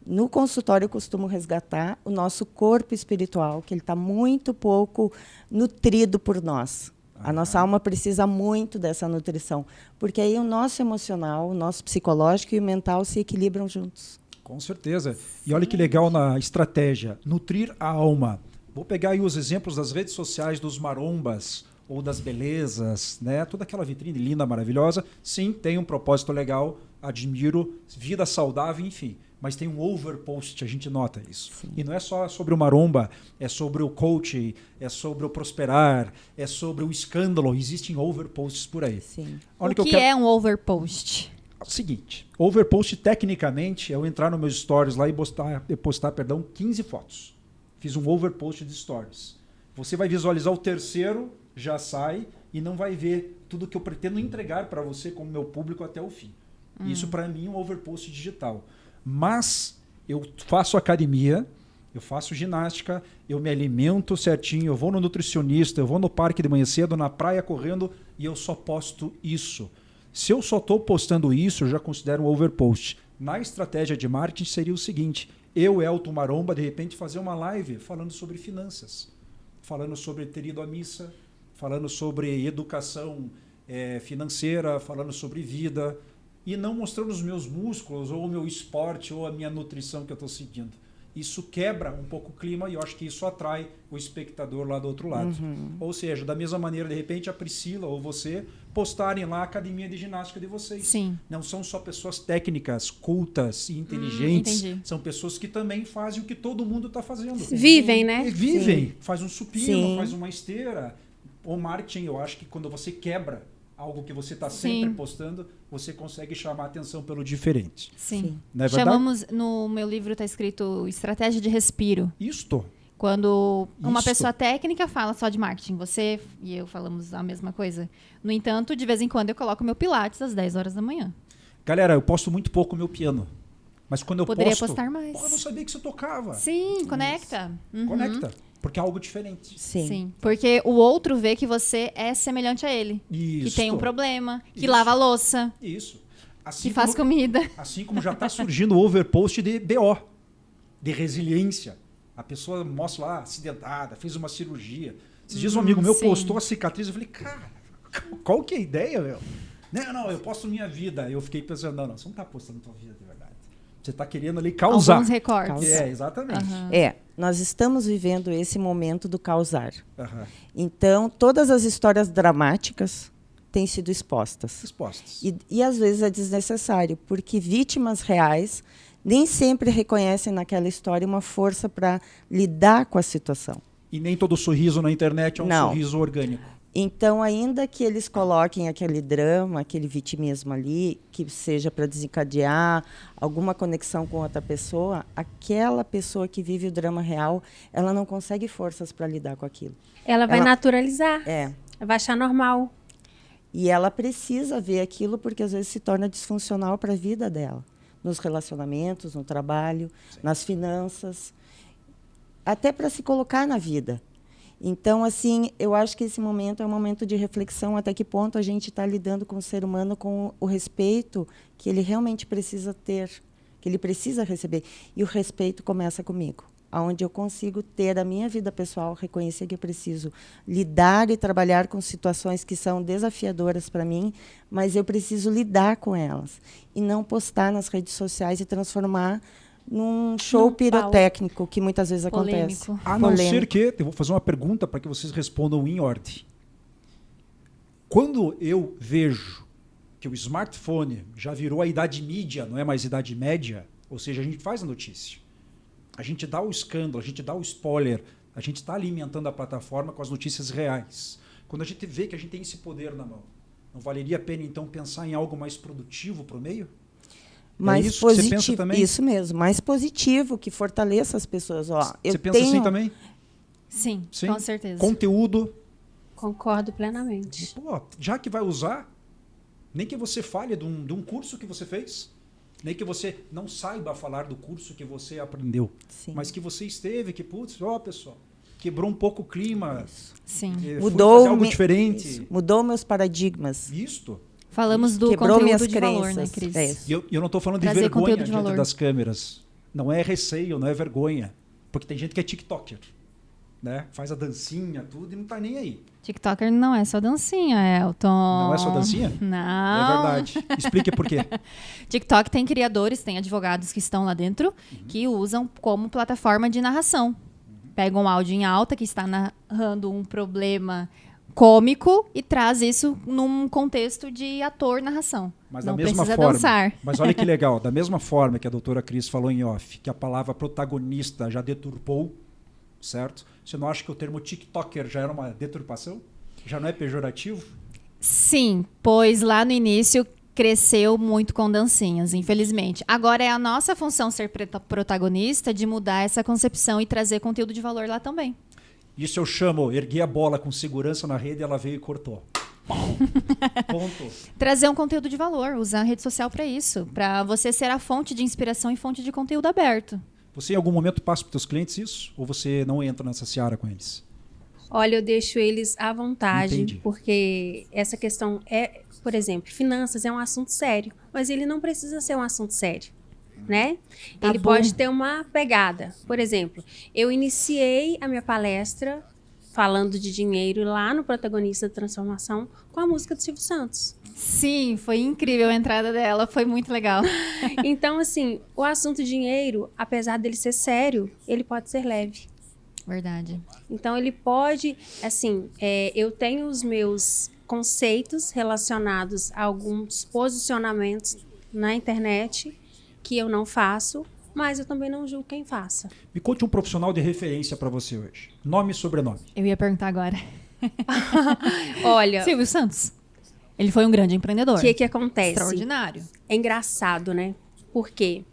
No consultório, eu costumo resgatar o nosso corpo espiritual, que ele está muito pouco nutrido por nós. A nossa alma precisa muito dessa nutrição, porque aí o nosso emocional, o nosso psicológico e o mental se equilibram juntos. Com certeza. E olha que legal na estratégia, nutrir a alma. Vou pegar aí os exemplos das redes sociais dos marombas ou das belezas, né? Toda aquela vitrine linda, maravilhosa. Sim, tem um propósito legal, admiro, vida saudável, enfim. Mas tem um overpost, a gente nota isso. Sim. E não é só sobre o maromba, é sobre o coach, é sobre o prosperar, é sobre o escândalo. Existem overposts por aí. Sim. O que é um overpost? É o seguinte, overpost tecnicamente é eu entrar nos meus stories lá e postar 15 fotos. Fiz um overpost de stories. Você vai visualizar o terceiro, já sai e não vai ver tudo que eu pretendo entregar para você como meu público até o fim. Isso para mim é um overpost digital. Mas eu faço academia, eu faço ginástica, eu me alimento certinho, eu vou no nutricionista, eu vou no parque de manhã cedo, na praia correndo e eu só posto isso. Se eu só estou postando isso, eu já considero um overpost. Na estratégia de marketing seria o seguinte: eu, Elton Maromba, de repente fazer uma live falando sobre finanças, falando sobre ter ido à missa, falando sobre educação financeira, falando sobre vida, e não mostrando os meus músculos, ou o meu esporte, ou a minha nutrição que eu estou seguindo. Isso quebra um pouco o clima e eu acho que isso atrai o espectador lá do outro lado. Ou seja, da mesma maneira, de repente, a Priscila ou você postarem lá a academia de ginástica de vocês. Sim. Não são só pessoas técnicas, cultas e inteligentes. Entendi. São pessoas que também fazem o que todo mundo está fazendo. Vivem, né? E vivem. Faz um supino, Sim. faz uma esteira. O marketing, eu acho que quando você quebra algo que você está sempre Sim. postando, você consegue chamar a atenção pelo diferente. Sim. Não é verdade? Chamamos, no meu livro está escrito estratégia de respiro. Isto. Quando uma Isso. pessoa técnica fala só de marketing, você e eu falamos a mesma coisa. No entanto, de vez em quando eu coloco meu Pilates às 10 horas da manhã. Galera, eu posto muito pouco o meu piano. Mas quando eu Poderia posto... postar mais. Pô, eu não sabia que você tocava. Sim, conecta. Uhum. Conecta. Porque é algo diferente. Sim. Sim, porque o outro vê que você é semelhante a ele. Isso. Que tem um problema, que Isso. lava a louça, Isso. Assim que faz como- comida. Assim como já está surgindo o overpost de BO, de resiliência. A pessoa mostra lá, acidentada, fez uma cirurgia. Esses dias um amigo meu sim. postou a cicatriz, eu falei, cara, qual que é a ideia, meu? Não, eu posto minha vida. Eu fiquei pensando, não, você não está postando tua vida de verdade. Você está querendo ali causar. Alguns recortes. Exatamente. Aham. Nós estamos vivendo esse momento do causar. Aham. Então, todas as histórias dramáticas têm sido expostas. Expostas. E às vezes é desnecessário, porque vítimas reais nem sempre reconhecem naquela história uma força para lidar com a situação. E nem todo sorriso na internet é um Não. sorriso orgânico. Então, ainda que eles coloquem aquele drama, aquele vitimismo ali, que seja para desencadear alguma conexão com outra pessoa, aquela pessoa que vive o drama real, ela não consegue forças para lidar com aquilo. Ela vai Ela- naturalizar, É. vai achar normal. E ela precisa ver aquilo porque às vezes se torna disfuncional para a vida dela, nos relacionamentos, no trabalho, nas finanças, até para se colocar na vida. Então, assim, eu acho que esse momento é um momento de reflexão até que ponto a gente está lidando com o ser humano com o respeito que ele realmente precisa ter, que ele precisa receber. E o respeito começa comigo, aonde eu consigo ter a minha vida pessoal, reconhecer que eu preciso lidar e trabalhar com situações que são desafiadoras para mim, mas eu preciso lidar com elas e não postar nas redes sociais e transformar num show Num pirotécnico que muitas vezes acontece. Polêmico. A não ser Polêmico. que, eu vou fazer uma pergunta para que vocês respondam em ordem. Quando eu vejo que o smartphone já virou a idade mídia, não é mais idade média, ou seja, a gente faz a notícia, a gente dá o escândalo, a gente dá o spoiler, a gente está alimentando a plataforma com as notícias reais. Quando a gente vê que a gente tem esse poder na mão, não valeria a pena então pensar em algo mais produtivo para o meio? Mais isso que você positivo, pensa também? isso mesmo, mais positivo, que fortaleça as pessoas. Ó, eu Você pensa tenho, assim também? Sim, Sim. com certeza. Conteúdo. Concordo plenamente. Pô, já que vai usar, nem que você fale de um curso que você fez, nem que você não saiba falar do curso que você aprendeu, Sim. mas que você esteve, que, putz, ó, pessoal, quebrou um pouco o clima, Sim. fui Mudou fazer algo me- diferente. isso, mudou meus paradigmas. Isto. Falamos do Quebrou conteúdo minhas de valor, né, crenças. Cris? É isso. E eu não estou falando de Trazer vergonha conteúdo de diante valor. das câmeras. Não é receio, não é vergonha. Porque tem gente que é tiktoker, né? Faz a dancinha, tudo, e não tá nem aí. TikToker não é só dancinha, Elton. Não é só dancinha? Não. É verdade. Explique por quê. TikTok tem criadores, tem advogados que estão lá dentro que usam como plataforma de narração. Pegam um áudio em alta que está narrando um problema cômico e traz isso num contexto de ator-narração. Mas Não da mesma precisa forma, dançar. Mas olha que legal, da mesma forma que a doutora Cris falou em off, que a palavra protagonista já deturpou, certo? Você não acha que o termo TikToker já era uma deturpação? Já não é pejorativo? Sim, pois lá no início cresceu muito com dancinhas, infelizmente. Agora é a nossa função ser protagonista de mudar essa concepção e trazer conteúdo de valor lá também. Isso eu chamo, ergui a bola com segurança na rede e ela veio e cortou. Ponto. Trazer um conteúdo de valor, usar a rede social para isso, para você ser a fonte de inspiração e fonte de conteúdo aberto. Você em algum momento passa para os teus clientes isso? Ou você não entra nessa seara com eles? Olha, eu deixo eles à vontade, Entendi. porque essa questão por exemplo, finanças é um assunto sério, mas ele não precisa ser um assunto sério, né? Tá Ele bom. pode ter uma pegada. Por exemplo, eu iniciei a minha palestra falando de dinheiro lá no Protagonista da Transformação com a música do Silvio Santos. Sim, foi incrível a entrada dela, foi muito legal. Então, assim, o assunto dinheiro, apesar dele ser sério, ele pode ser leve. Verdade. Então, ele pode, assim, eu tenho os meus conceitos relacionados a alguns posicionamentos na internet que eu não faço, mas eu também não julgo quem faça. Me conte um profissional de referência para você hoje. Nome e sobrenome. Eu ia perguntar agora. Olha, Silvio Santos. Ele foi um grande empreendedor. o que acontece? Extraordinário. É engraçado, né? Porque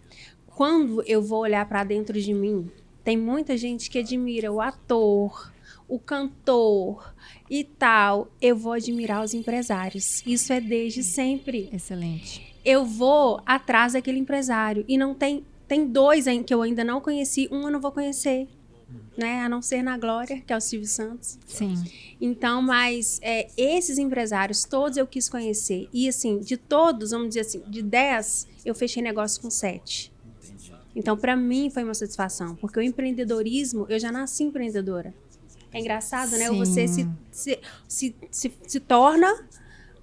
quando eu vou olhar para dentro de mim, tem muita gente que admira o ator, o cantor e tal. Eu vou admirar os empresários. Isso é desde sempre. Excelente. Eu vou atrás daquele empresário. E não tem dois que eu ainda não conheci. Um eu não vou conhecer, né? A não ser na Glória, que é o Silvio Santos. Sim. Então, mas esses empresários, todos eu quis conhecer. E assim, de todos, vamos dizer assim, de 10, eu fechei negócio com 7. Então, para mim, foi uma satisfação. Porque o empreendedorismo, eu já nasci empreendedora. É engraçado, né? Ou você se torna,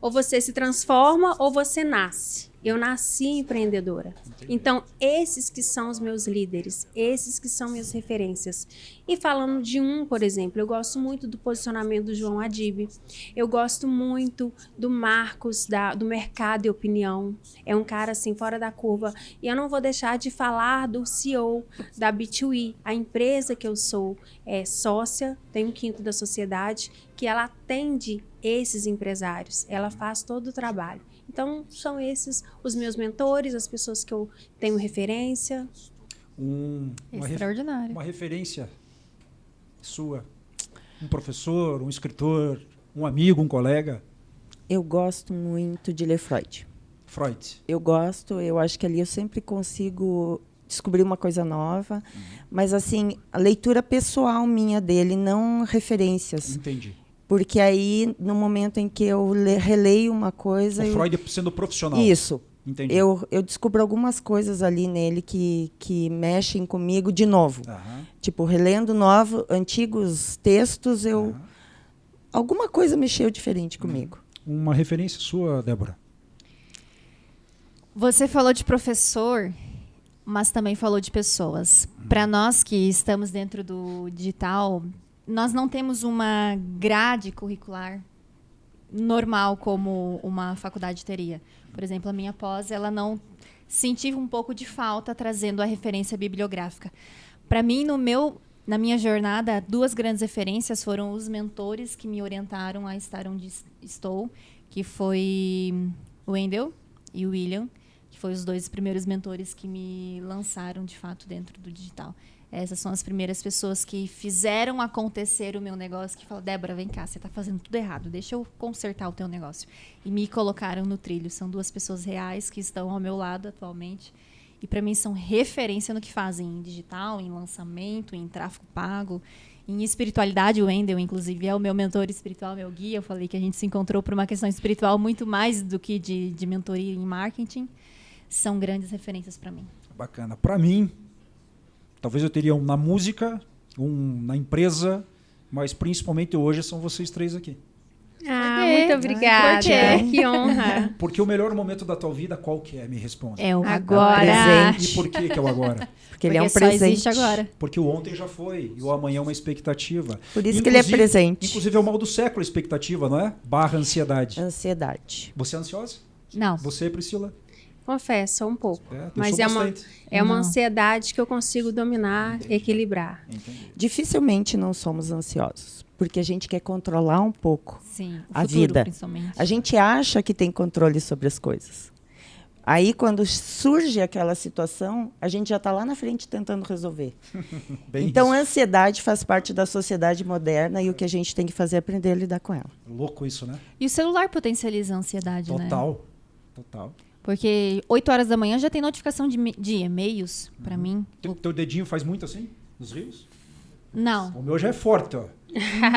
ou você se transforma, ou você nasce. Eu nasci empreendedora. Então, esses que são os meus líderes, esses que são minhas referências. E falando de por exemplo, eu gosto muito do posicionamento do João Adib. Eu gosto muito do Marcos, do Mercado e Opinião. É um cara, assim, fora da curva. E eu não vou deixar de falar do CEO da B2E, a empresa que eu sou sócia, tem 1/5 da sociedade, que ela atende esses empresários. Ela faz todo o trabalho. Então, são esses os meus mentores, as pessoas que eu tenho referência. Extraordinário. Uma referência sua. Um professor, um escritor, um amigo, um colega. Eu gosto muito de ler Freud. Freud. Eu acho que ali eu sempre consigo descobrir uma coisa nova. Mas, assim, a leitura pessoal minha dele, não referências. Entendi. Porque aí, no momento em que eu releio uma coisa... O Freud sendo profissional. Isso. Entendi. Eu descubro algumas coisas ali nele que mexem comigo de novo. Aham. Tipo, relendo antigos textos, alguma coisa mexeu diferente comigo. Uma referência sua, Débora. Você falou de professor, mas também falou de pessoas. Para nós que estamos dentro do digital, nós não temos uma grade curricular normal como uma faculdade teria. Por exemplo, a minha pós, ela não senti um pouco de falta trazendo a referência bibliográfica. Para mim, na minha jornada, 2 grandes referências foram os mentores que me orientaram a estar onde estou, que foi o Wendel e o William, que foram os 2 primeiros mentores que me lançaram, de fato, dentro do digital. Essas são as primeiras pessoas que fizeram acontecer o meu negócio, que falaram, Débora, vem cá, você está fazendo tudo errado, deixa eu consertar o teu negócio. E me colocaram no trilho. São 2 pessoas reais que estão ao meu lado atualmente. E para mim são referência no que fazem em digital, em lançamento, em tráfego pago, em espiritualidade. O Wendel, inclusive, é o meu mentor espiritual, meu guia. Eu falei que a gente se encontrou por uma questão espiritual muito mais do que de mentoria em marketing. São grandes referências para mim. Bacana. Para mim, talvez eu teria um na música, um na empresa, mas principalmente hoje são vocês 3 aqui. Ah, quê? muito obrigada. Por quê? Que honra. Porque o melhor momento da tua vida, qual que é? Me responda. É o Agora. Presente. E por que que é o agora? Porque ele é um só presente. existe agora. Porque o ontem já foi e o amanhã é uma expectativa. Por isso que ele é presente. Inclusive é o mal do século a expectativa, não é? / ansiedade. Ansiedade. Você é ansiosa? Não. Você, Priscila? Confesso, um pouco. Eu Mas sou é uma bastante. Não. ansiedade que eu consigo dominar, equilibrar. Entendi. Dificilmente não somos ansiosos, porque a gente quer controlar um pouco Sim, o a futuro, vida. principalmente. A gente acha que tem controle sobre as coisas. Aí, quando surge aquela situação, a gente já está lá na frente tentando resolver. Bem Então, a isso. ansiedade faz parte da sociedade moderna e o que a gente tem que fazer é aprender a lidar com ela. Louco isso, né? E o celular potencializa a ansiedade, né? Total. Total. Porque 8 horas da manhã já tem notificação de e-mails pra mim. Teu dedinho faz muito assim, nos rios? Não, O meu já é forte, ó.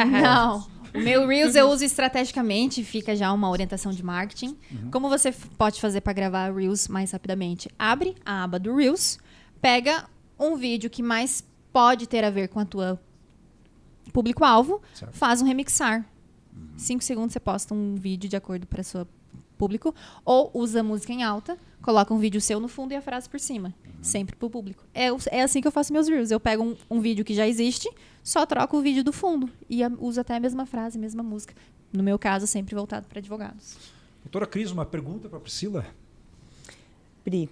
não. O meu Reels eu uso estrategicamente, fica já uma orientação de marketing. Como você pode fazer para gravar Reels mais rapidamente? Abre a aba do Reels, pega um vídeo que mais pode ter a ver com a tua público-alvo, Certo. faz um remixar. 5 segundos você posta um vídeo de acordo para seu público, ou usa música em alta, coloca um vídeo seu no fundo e a frase por cima. Sempre pro público. É assim que eu faço meus Reels. Eu pego um vídeo que já existe, só troco o vídeo do fundo e uso até a mesma frase, a mesma música. No meu caso, sempre voltado para advogados. Doutora Cris, uma pergunta para Priscila. Pri,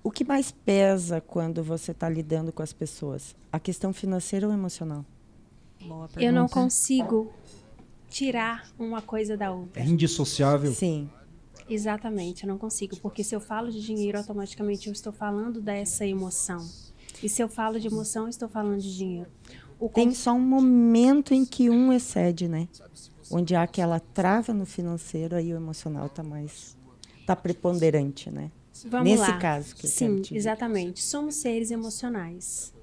o que mais pesa quando você está lidando com as pessoas? A questão financeira ou emocional? Boa pergunta. Eu não consigo tirar uma coisa da outra. É indissociável. Sim. Exatamente, eu não consigo. Porque se eu falo de dinheiro, automaticamente eu estou falando dessa emoção. E se eu falo de emoção, eu estou falando de dinheiro. Tem só um momento em que um excede, né? Onde há aquela trava no financeiro, aí o emocional está preponderante, né? Vamos Nesse lá. caso que eu Sim, quero te dizer. exatamente. Somos seres emocionais.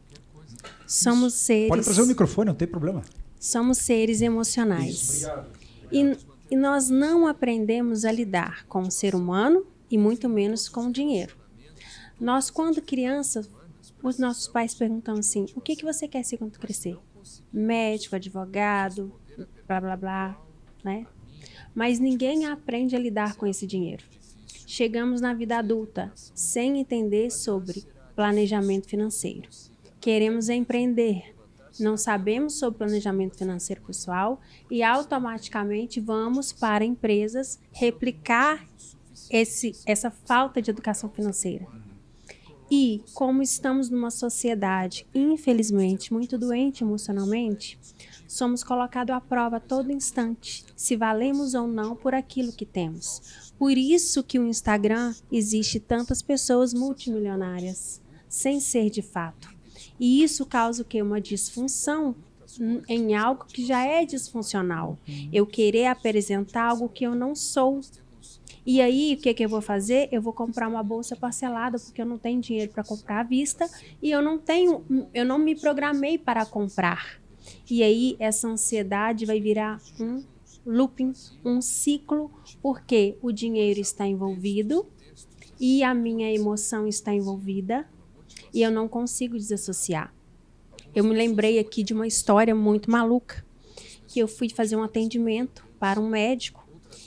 Somos seres. Pode trazer o microfone, não tem problema. Somos seres emocionais. Isso, obrigado. E nós não aprendemos a lidar com o ser humano e muito menos com o dinheiro. Nós, quando crianças, os nossos pais perguntam assim: o que você quer ser quando crescer? Médico, advogado, blá blá blá, né? Mas ninguém aprende a lidar com esse dinheiro. Chegamos na vida adulta sem entender sobre planejamento financeiro. Queremos empreender. Não sabemos sobre planejamento financeiro pessoal e automaticamente vamos para empresas replicar essa falta de educação financeira. E como estamos numa sociedade, infelizmente, muito doente emocionalmente, somos colocados à prova a todo instante, se valemos ou não por aquilo que temos. Por isso que o Instagram existe tantas pessoas multimilionárias, sem ser de fato. E isso causa o quê? Uma disfunção em algo que já é disfuncional. Eu querer apresentar algo que eu não sou. E aí, o que eu vou fazer? Eu vou comprar uma bolsa parcelada, porque eu não tenho dinheiro para comprar à vista e eu não me programei para comprar. E aí, essa ansiedade vai virar um looping, um ciclo, porque o dinheiro está envolvido e a minha emoção está envolvida. E eu não consigo desassociar. Eu me lembrei aqui de uma história muito maluca, que eu fui fazer um atendimento para um médico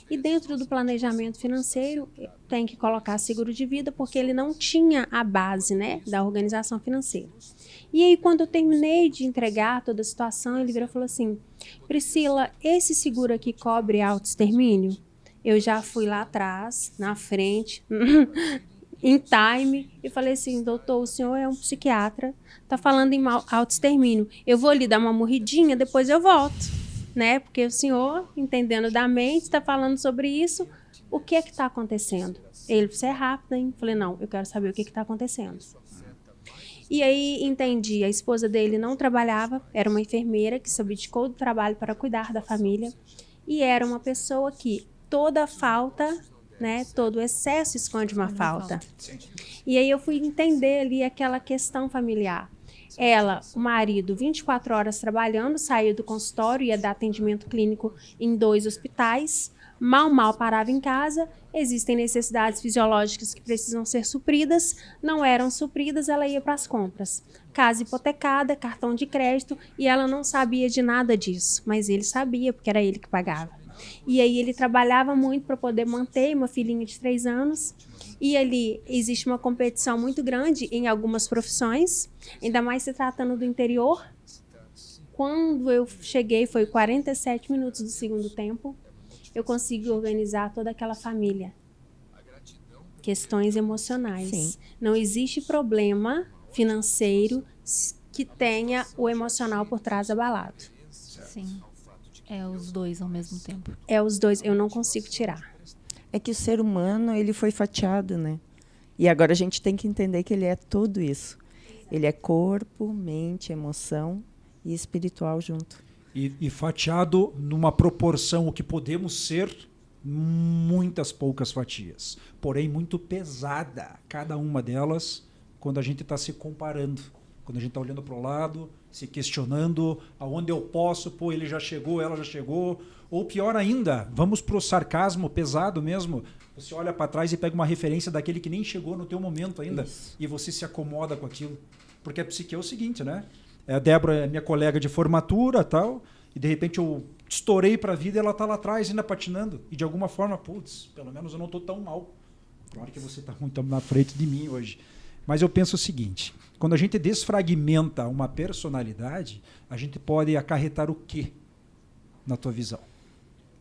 e dentro do planejamento financeiro tem que colocar seguro de vida porque ele não tinha a base, né, da organização financeira. E aí quando eu terminei de entregar toda a situação, ele virou e falou assim: Priscila, esse seguro aqui cobre autoextermínio? Eu já fui lá atrás, na frente... em time, e falei assim: doutor, o senhor é um psiquiatra, tá falando em autoextermínio, eu vou lhe dar uma morridinha, depois eu volto, né, porque o senhor, entendendo da mente, está falando sobre isso, o que é que está acontecendo? Ele, você é rápido, hein? Falei, não, eu quero saber o que está acontecendo. E aí, entendi, a esposa dele não trabalhava, era uma enfermeira que se abdicou do trabalho para cuidar da família, e era uma pessoa que toda falta... né? Todo excesso esconde uma falta. E aí eu fui entender ali aquela questão familiar. Ela, o marido, 24 horas trabalhando, saiu do consultório, ia dar atendimento clínico em 2 hospitais, mal parava em casa, existem necessidades fisiológicas que precisam ser supridas, não eram supridas, ela ia para as compras. Casa hipotecada, cartão de crédito, e ela não sabia de nada disso, mas ele sabia, porque era ele que pagava. E aí ele trabalhava muito para poder manter uma filhinha de 3 anos. E ali existe uma competição muito grande em algumas profissões, ainda mais se tratando do interior. Quando eu cheguei, foi 47 minutos do segundo tempo, eu consegui organizar toda aquela família. Questões emocionais. Sim. Não existe problema financeiro que tenha o emocional por trás abalado. Sim. É os dois ao mesmo tempo. É os dois, eu não consigo tirar. é que o ser humano ele foi fatiado, né? E agora a gente tem que entender que ele é tudo isso. Ele é corpo, mente, emoção e espiritual junto. E fatiado numa proporção o que podemos ser, muitas poucas fatias. Porém, muito pesada, cada uma delas, quando a gente está se comparando. Quando a gente está olhando para o lado, se questionando aonde eu posso, pô, ele já chegou, ela já chegou. Ou pior ainda, vamos para o sarcasmo pesado mesmo. Você olha para trás e pega uma referência daquele que nem chegou no teu momento ainda. Isso. E você se acomoda com aquilo. Porque a psique é o seguinte, né? A Débora é minha colega de formatura tal, e de repente eu estourei para a vida e ela está lá atrás ainda patinando. E de alguma forma, putz, pelo menos eu não estou tão mal. Claro que você está muito na frente de mim hoje. Mas eu penso o seguinte, quando a gente desfragmenta uma personalidade, a gente pode acarretar o quê na tua visão?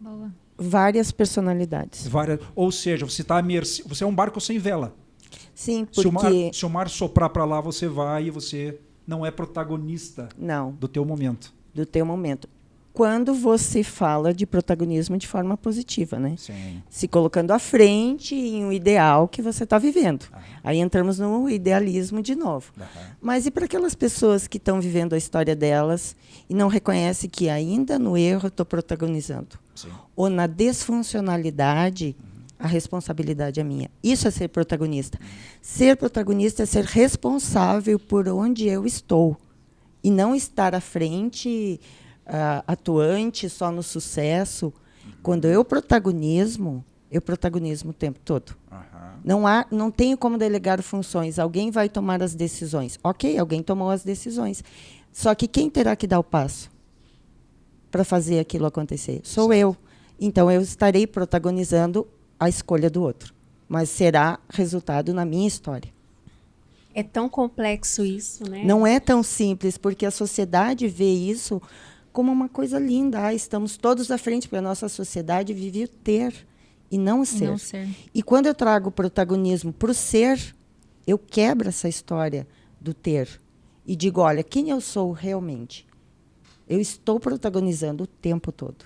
Boa. Várias personalidades. Ou seja, você está à mercê, você é um barco sem vela. Sim, porque... Se o mar soprar para lá, você vai e você não é protagonista do teu momento. Do teu momento. Quando você fala de protagonismo de forma positiva, né? Sim. Se colocando à frente em um ideal que você está vivendo. Aí entramos no idealismo de novo. Mas e para aquelas pessoas que estão vivendo a história delas e não reconhecem que ainda no erro eu estou protagonizando? Sim. Ou na desfuncionalidade, a responsabilidade é minha. Isso é ser protagonista. Ser protagonista é ser responsável por onde eu estou. E não estar à frente... atuante só no sucesso. Quando eu protagonismo o tempo todo. Não tenho como delegar funções. Alguém vai tomar as decisões. Ok, alguém tomou as decisões. Só que quem terá que dar o passo para fazer aquilo acontecer? Sou eu. Então, eu estarei protagonizando a escolha do outro. Mas será resultado na minha história. É tão complexo isso, né? Não é tão simples, porque a sociedade vê isso como uma coisa linda. Estamos todos à frente, porque a nossa sociedade vive o ter e não o ser. Não ser. E quando eu trago o protagonismo para o ser, eu quebro essa história do ter. E digo, olha, quem eu sou realmente? Eu estou protagonizando o tempo todo.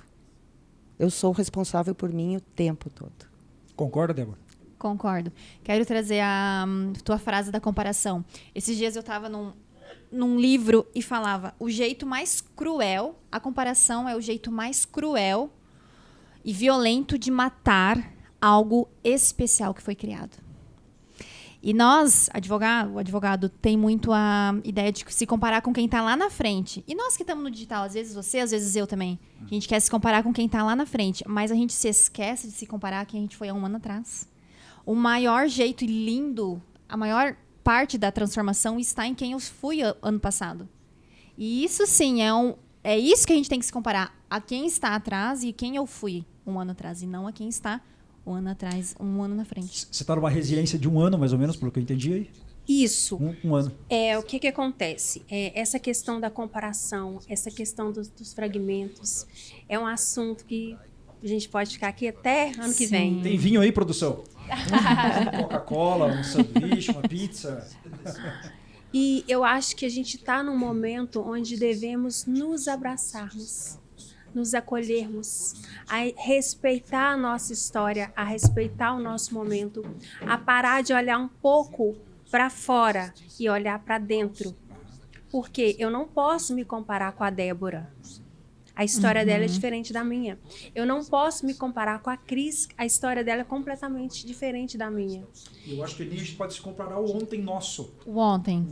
Eu sou responsável por mim o tempo todo. Concorda, Débora? Concordo. Quero trazer a tua frase da comparação. Esses dias eu estava num livro e falava o jeito mais cruel, a comparação é o jeito mais cruel e violento de matar algo especial que foi criado. E nós, o advogado tem muito a ideia de se comparar com quem está lá na frente. E nós que estamos no digital, às vezes você, às vezes eu também, a gente quer se comparar com quem está lá na frente, mas a gente se esquece de se comparar com quem a gente foi há um ano atrás. O maior jeito e lindo, a maior parte da transformação está em quem eu fui ano passado. E isso sim, é isso que a gente tem que se comparar. A quem está atrás e quem eu fui um ano atrás. E não a quem está um ano atrás, um ano na frente. Você está numa resiliência de 1 ano, mais ou menos, pelo que eu entendi aí? Isso. Um ano. O que acontece? Essa questão da comparação, essa questão dos fragmentos, é um assunto que a gente pode ficar aqui até ano que vem. Tem vinho aí, produção? Coca-Cola, um sanduíche, uma pizza. E eu acho que a gente está num momento onde devemos nos abraçarmos, nos acolhermos, a respeitar a nossa história, a respeitar o nosso momento, a parar de olhar um pouco para fora e olhar para dentro. Porque eu não posso me comparar com a Débora. A história dela é diferente da minha. Eu não posso me comparar com a Cris. A história dela é completamente diferente da minha. Eu acho que a gente pode se comparar ao ontem nosso. O ontem.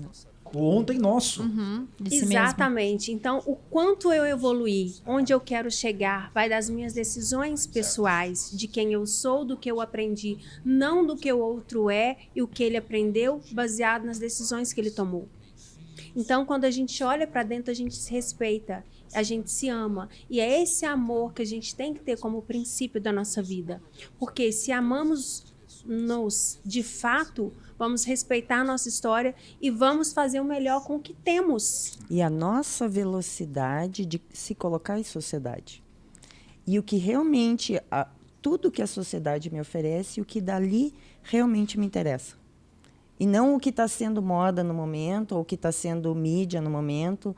O ontem nosso. Exatamente. Então, o quanto eu evoluí, onde eu quero chegar, vai das minhas decisões pessoais, de quem eu sou, do que eu aprendi, não do que o outro é e o que ele aprendeu, baseado nas decisões que ele tomou. Então, quando a gente olha para dentro, a gente se respeita, a gente se ama. E é esse amor que a gente tem que ter como princípio da nossa vida. Porque se amamos-nos de fato, vamos respeitar a nossa história e vamos fazer o melhor com o que temos. E a nossa velocidade de se colocar em sociedade. E o que realmente, tudo que a sociedade me oferece, o que dali realmente me interessa. E não o que está sendo moda no momento, ou o que está sendo mídia no momento,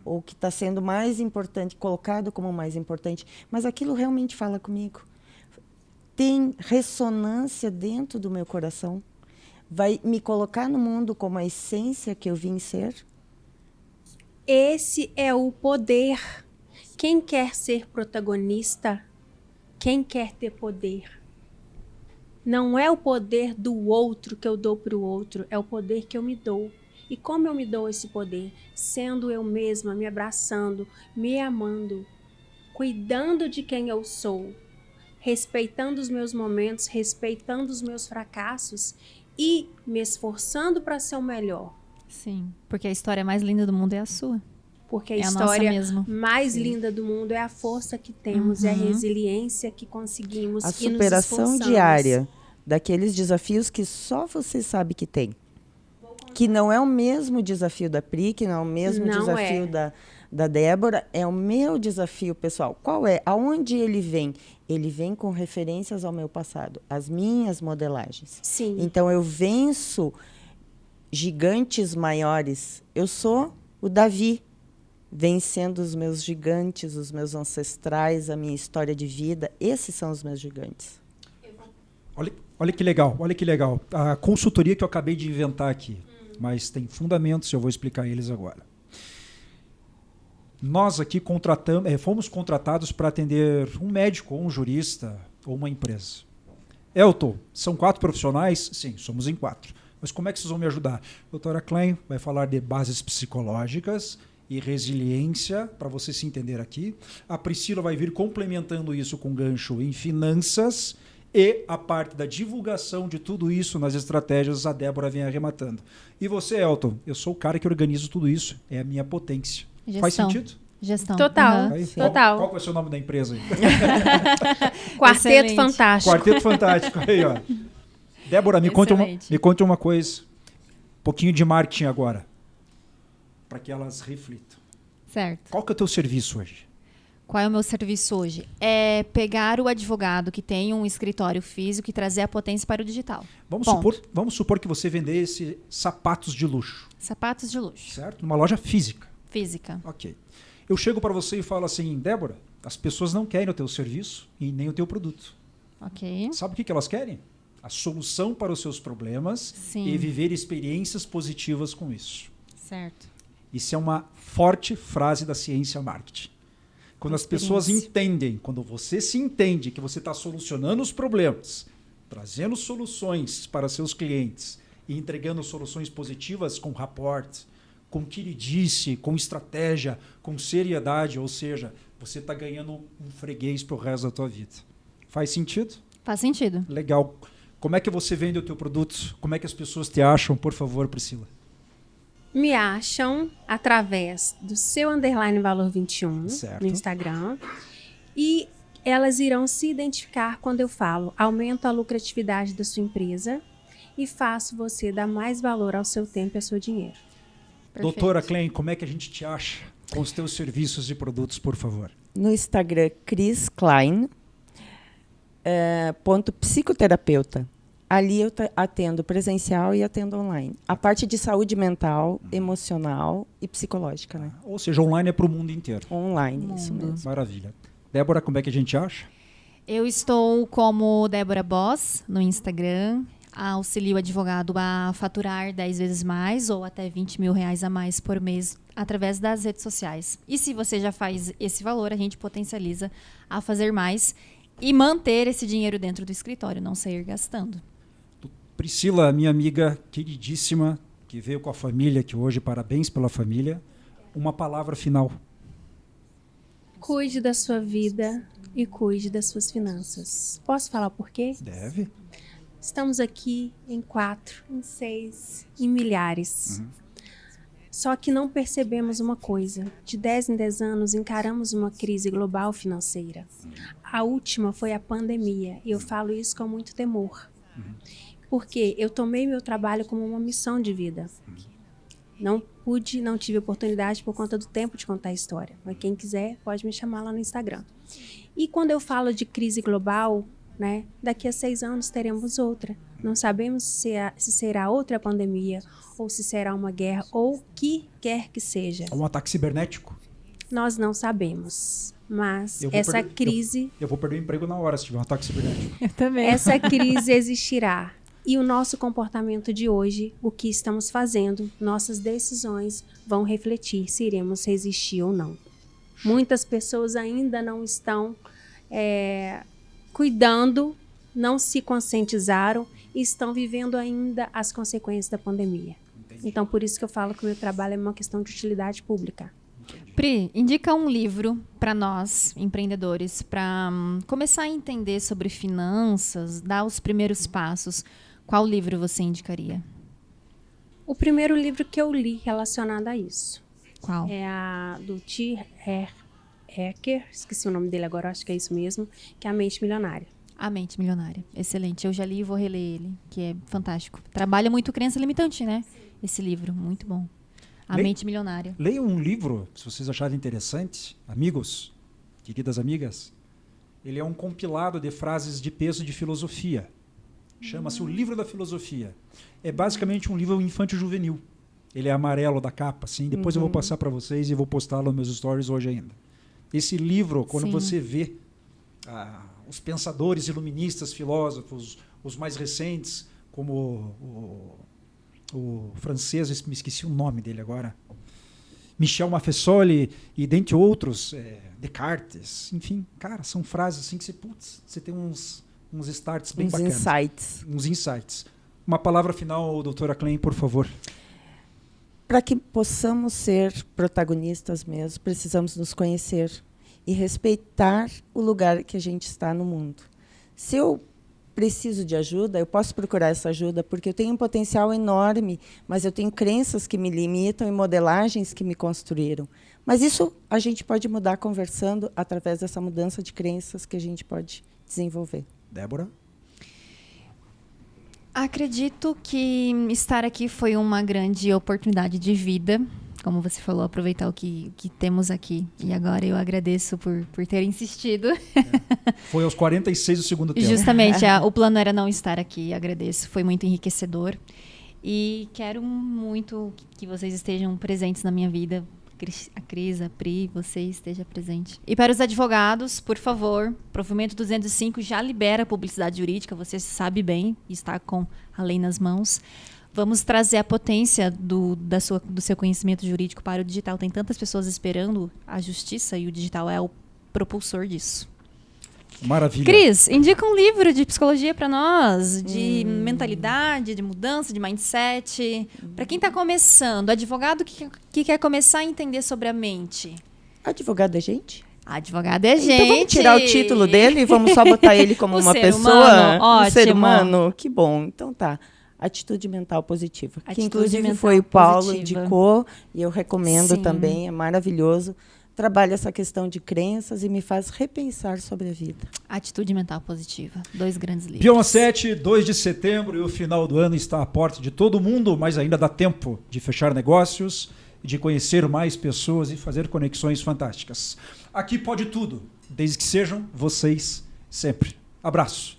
ou o que está sendo mais importante, colocado como mais importante. Mas aquilo realmente fala comigo. tem ressonância dentro do meu coração? Vai me colocar no mundo como a essência que eu vim ser? Esse é o poder. Quem quer ser protagonista, quem quer ter poder, não é o poder do outro que eu dou para o outro, é o poder que eu me dou. E como eu me dou esse poder? Sendo eu mesma, me abraçando, me amando, cuidando de quem eu sou, respeitando os meus momentos, respeitando os meus fracassos e me esforçando para ser o melhor. Sim, porque a história mais linda do mundo é a sua. Porque a É a nossa história mesmo. mais linda do mundo é a força que temos, é a resiliência que conseguimos A e nos superação esforçamos. diária daqueles desafios que só você sabe que tem. Que não é o mesmo desafio da Pri, que não é o mesmo Não desafio é. da Débora, é o meu desafio pessoal. Qual é? Aonde ele vem? Ele vem com referências ao meu passado, às minhas modelagens. Sim. Então, eu venço gigantes maiores. Eu sou o Davi, vencendo os meus gigantes, os meus ancestrais, a minha história de vida. Esses são os meus gigantes. Olha que legal, olha que legal. A consultoria que eu acabei de inventar aqui, mas tem fundamentos, eu vou explicar eles agora. Nós aqui fomos contratados para atender um médico, ou um jurista, ou uma empresa. Elton, são 4 profissionais? Sim, somos em 4. Mas como é que vocês vão me ajudar? A doutora Klein vai falar de bases psicológicas e resiliência, para você se entender aqui. A Priscila vai vir complementando isso com gancho em finanças e a parte da divulgação de tudo isso nas estratégias, a Débora vem arrematando. E você, Elton, eu sou o cara que organiza tudo isso, é a minha potência. Gestão. Faz sentido? Gestão. Total. Aham. Aí, Total. Qual vai ser o nome da empresa aí? Quarteto Excelente. Fantástico. Quarteto Fantástico. Aí, ó. Débora, me conte uma coisa. Um pouquinho de marketing agora. Para que elas reflitam. Certo. Qual que é o teu serviço hoje? Qual é o meu serviço hoje? É pegar o advogado que tem um escritório físico e trazer a potência para o digital. Ponto. Vamos supor que você vendesse sapatos de luxo, Sapatos de luxo. certo? Numa loja física. Física. Ok. Eu chego para você e falo assim, Débora, as pessoas não querem o teu serviço e nem o teu produto. Ok. Sabe o que elas querem? A solução para os seus problemas Sim. e viver experiências positivas com isso. Certo. Isso é uma forte frase da ciência marketing. Quando as pessoas entendem, quando você se entende que você está solucionando os problemas, trazendo soluções para seus clientes e entregando soluções positivas com rapport, com queridice, com estratégia, com seriedade, ou seja, você está ganhando um freguês para o resto da tua vida. Faz sentido? Faz sentido. Legal. Como é que você vende o teu produto? Como é que as pessoas te acham? Por favor, Priscila. Me acham através do seu _valor 21 Certo. no Instagram. E elas irão se identificar quando eu falo aumento a lucratividade da sua empresa e faço você dar mais valor ao seu tempo e ao seu dinheiro. Perfeito. Doutora Klein, como é que a gente te acha com os teus serviços e produtos, por favor? No Instagram, Cris Klein, ponto psicoterapeuta. Ali eu atendo presencial e atendo online. A parte de saúde mental, emocional e psicológica, né? Ou seja, online é para o mundo inteiro. Online, isso mesmo. Maravilha. Débora, como é que a gente acha? Eu estou como Débora Boss no Instagram. Auxilio o advogado a faturar 10 vezes mais ou até 20 mil reais a mais por mês através das redes sociais. E se você já faz esse valor, a gente potencializa a fazer mais e manter esse dinheiro dentro do escritório, não sair gastando. Priscila, minha amiga queridíssima, que veio com a família aqui hoje, parabéns pela família. Uma palavra final. Cuide da sua vida e cuide das suas finanças. Posso falar por quê? Deve. Estamos aqui em 4, em 6, em milhares. Só que não percebemos uma coisa. De 10 em 10 anos, encaramos uma crise global financeira. A última foi a pandemia. E eu falo isso com muito temor. Porque eu tomei meu trabalho como uma missão de vida. Não tive oportunidade por conta do tempo de contar a história. Mas quem quiser pode me chamar lá no Instagram. E quando eu falo de crise global, né, daqui a 6 anos teremos outra. Não sabemos se será outra pandemia, ou se será uma guerra, ou o que quer que seja. Um ataque cibernético. Nós não sabemos. Mas Eu vou essa perder- crise, Eu vou perder o emprego na hora se tiver um ataque cibernético. Eu também. essa crise existirá. E o nosso comportamento de hoje, o que estamos fazendo, nossas decisões vão refletir se iremos resistir ou não. Muitas pessoas ainda não estão cuidando, não se conscientizaram e estão vivendo ainda as consequências da pandemia. Então, por isso que eu falo que o meu trabalho é uma questão de utilidade pública. Pri, indica um livro para nós, empreendedores, para começar a entender sobre finanças, dar os primeiros passos. Qual livro você indicaria? O primeiro livro que eu li relacionado a isso Qual? é do T. Ecker, esqueci o nome dele agora, acho que é isso mesmo, que é A Mente Milionária. A Mente Milionária. Excelente. Eu já li e vou reler ele, que é fantástico. Trabalha muito crença limitante, né? Esse livro, muito bom. A Lei- Mente Milionária. Leiam um livro, se vocês acharem interessante, amigos, queridas amigas. Ele é um compilado de frases de peso de filosofia. Chama-se O Livro da Filosofia. É basicamente um livro infanto-juvenil. Ele é amarelo da capa, assim. Depois eu vou passar para vocês e vou postá-lo nos meus stories hoje ainda. Esse livro, quando Sim. você vê os pensadores iluministas, filósofos, os mais recentes, como o francês, me esqueci o nome dele agora, Michel Maffesoli e dentre outros, Descartes, enfim, cara, são frases assim que você tem uns starts bem Uns bacanas. insights. Uns insights. Uma palavra final, doutora Klein, por favor. Para que possamos ser protagonistas mesmo, precisamos nos conhecer e respeitar o lugar que a gente está no mundo. Se eu preciso de ajuda, eu posso procurar essa ajuda porque eu tenho um potencial enorme, mas eu tenho crenças que me limitam e modelagens que me construíram. Mas isso a gente pode mudar conversando através dessa mudança de crenças que a gente pode desenvolver. Débora? Acredito que estar aqui foi uma grande oportunidade de vida. Como você falou, aproveitar o que temos aqui. E agora eu agradeço por ter insistido. Foi aos 46 do segundo tempo. Justamente, o plano era não estar aqui. Agradeço, foi muito enriquecedor. E quero muito que vocês estejam presentes na minha vida. A Cris, a Pri, você esteja presente. E para os advogados, por favor, provimento 205 já libera a publicidade jurídica, você sabe bem, está com a lei nas mãos. Vamos trazer a potência do seu conhecimento jurídico para o digital. Tem tantas pessoas esperando a justiça e o digital é o propulsor disso. Maravilha. Cris, indica um livro de psicologia para nós, de mentalidade, de mudança, de mindset. Para quem está começando, advogado que quer começar a entender sobre a mente. Advogado é gente? Advogado é gente. Então vamos tirar o título dele e vamos só botar ele como Um uma ser pessoa? humano, Um ser ótimo. humano? Que bom. Então tá. Atitude mental positiva. Que Atitude inclusive mental foi o Paulo positiva. indicou e eu recomendo Sim. também, é maravilhoso. Trabalha essa questão de crenças e me faz repensar sobre a vida. Atitude mental positiva. 2 grandes livros. Bioma 7, 2 de setembro, e o final do ano está à porta de todo mundo, mas ainda dá tempo de fechar negócios, de conhecer mais pessoas e fazer conexões fantásticas. Aqui pode tudo, desde que sejam vocês sempre. Abraço.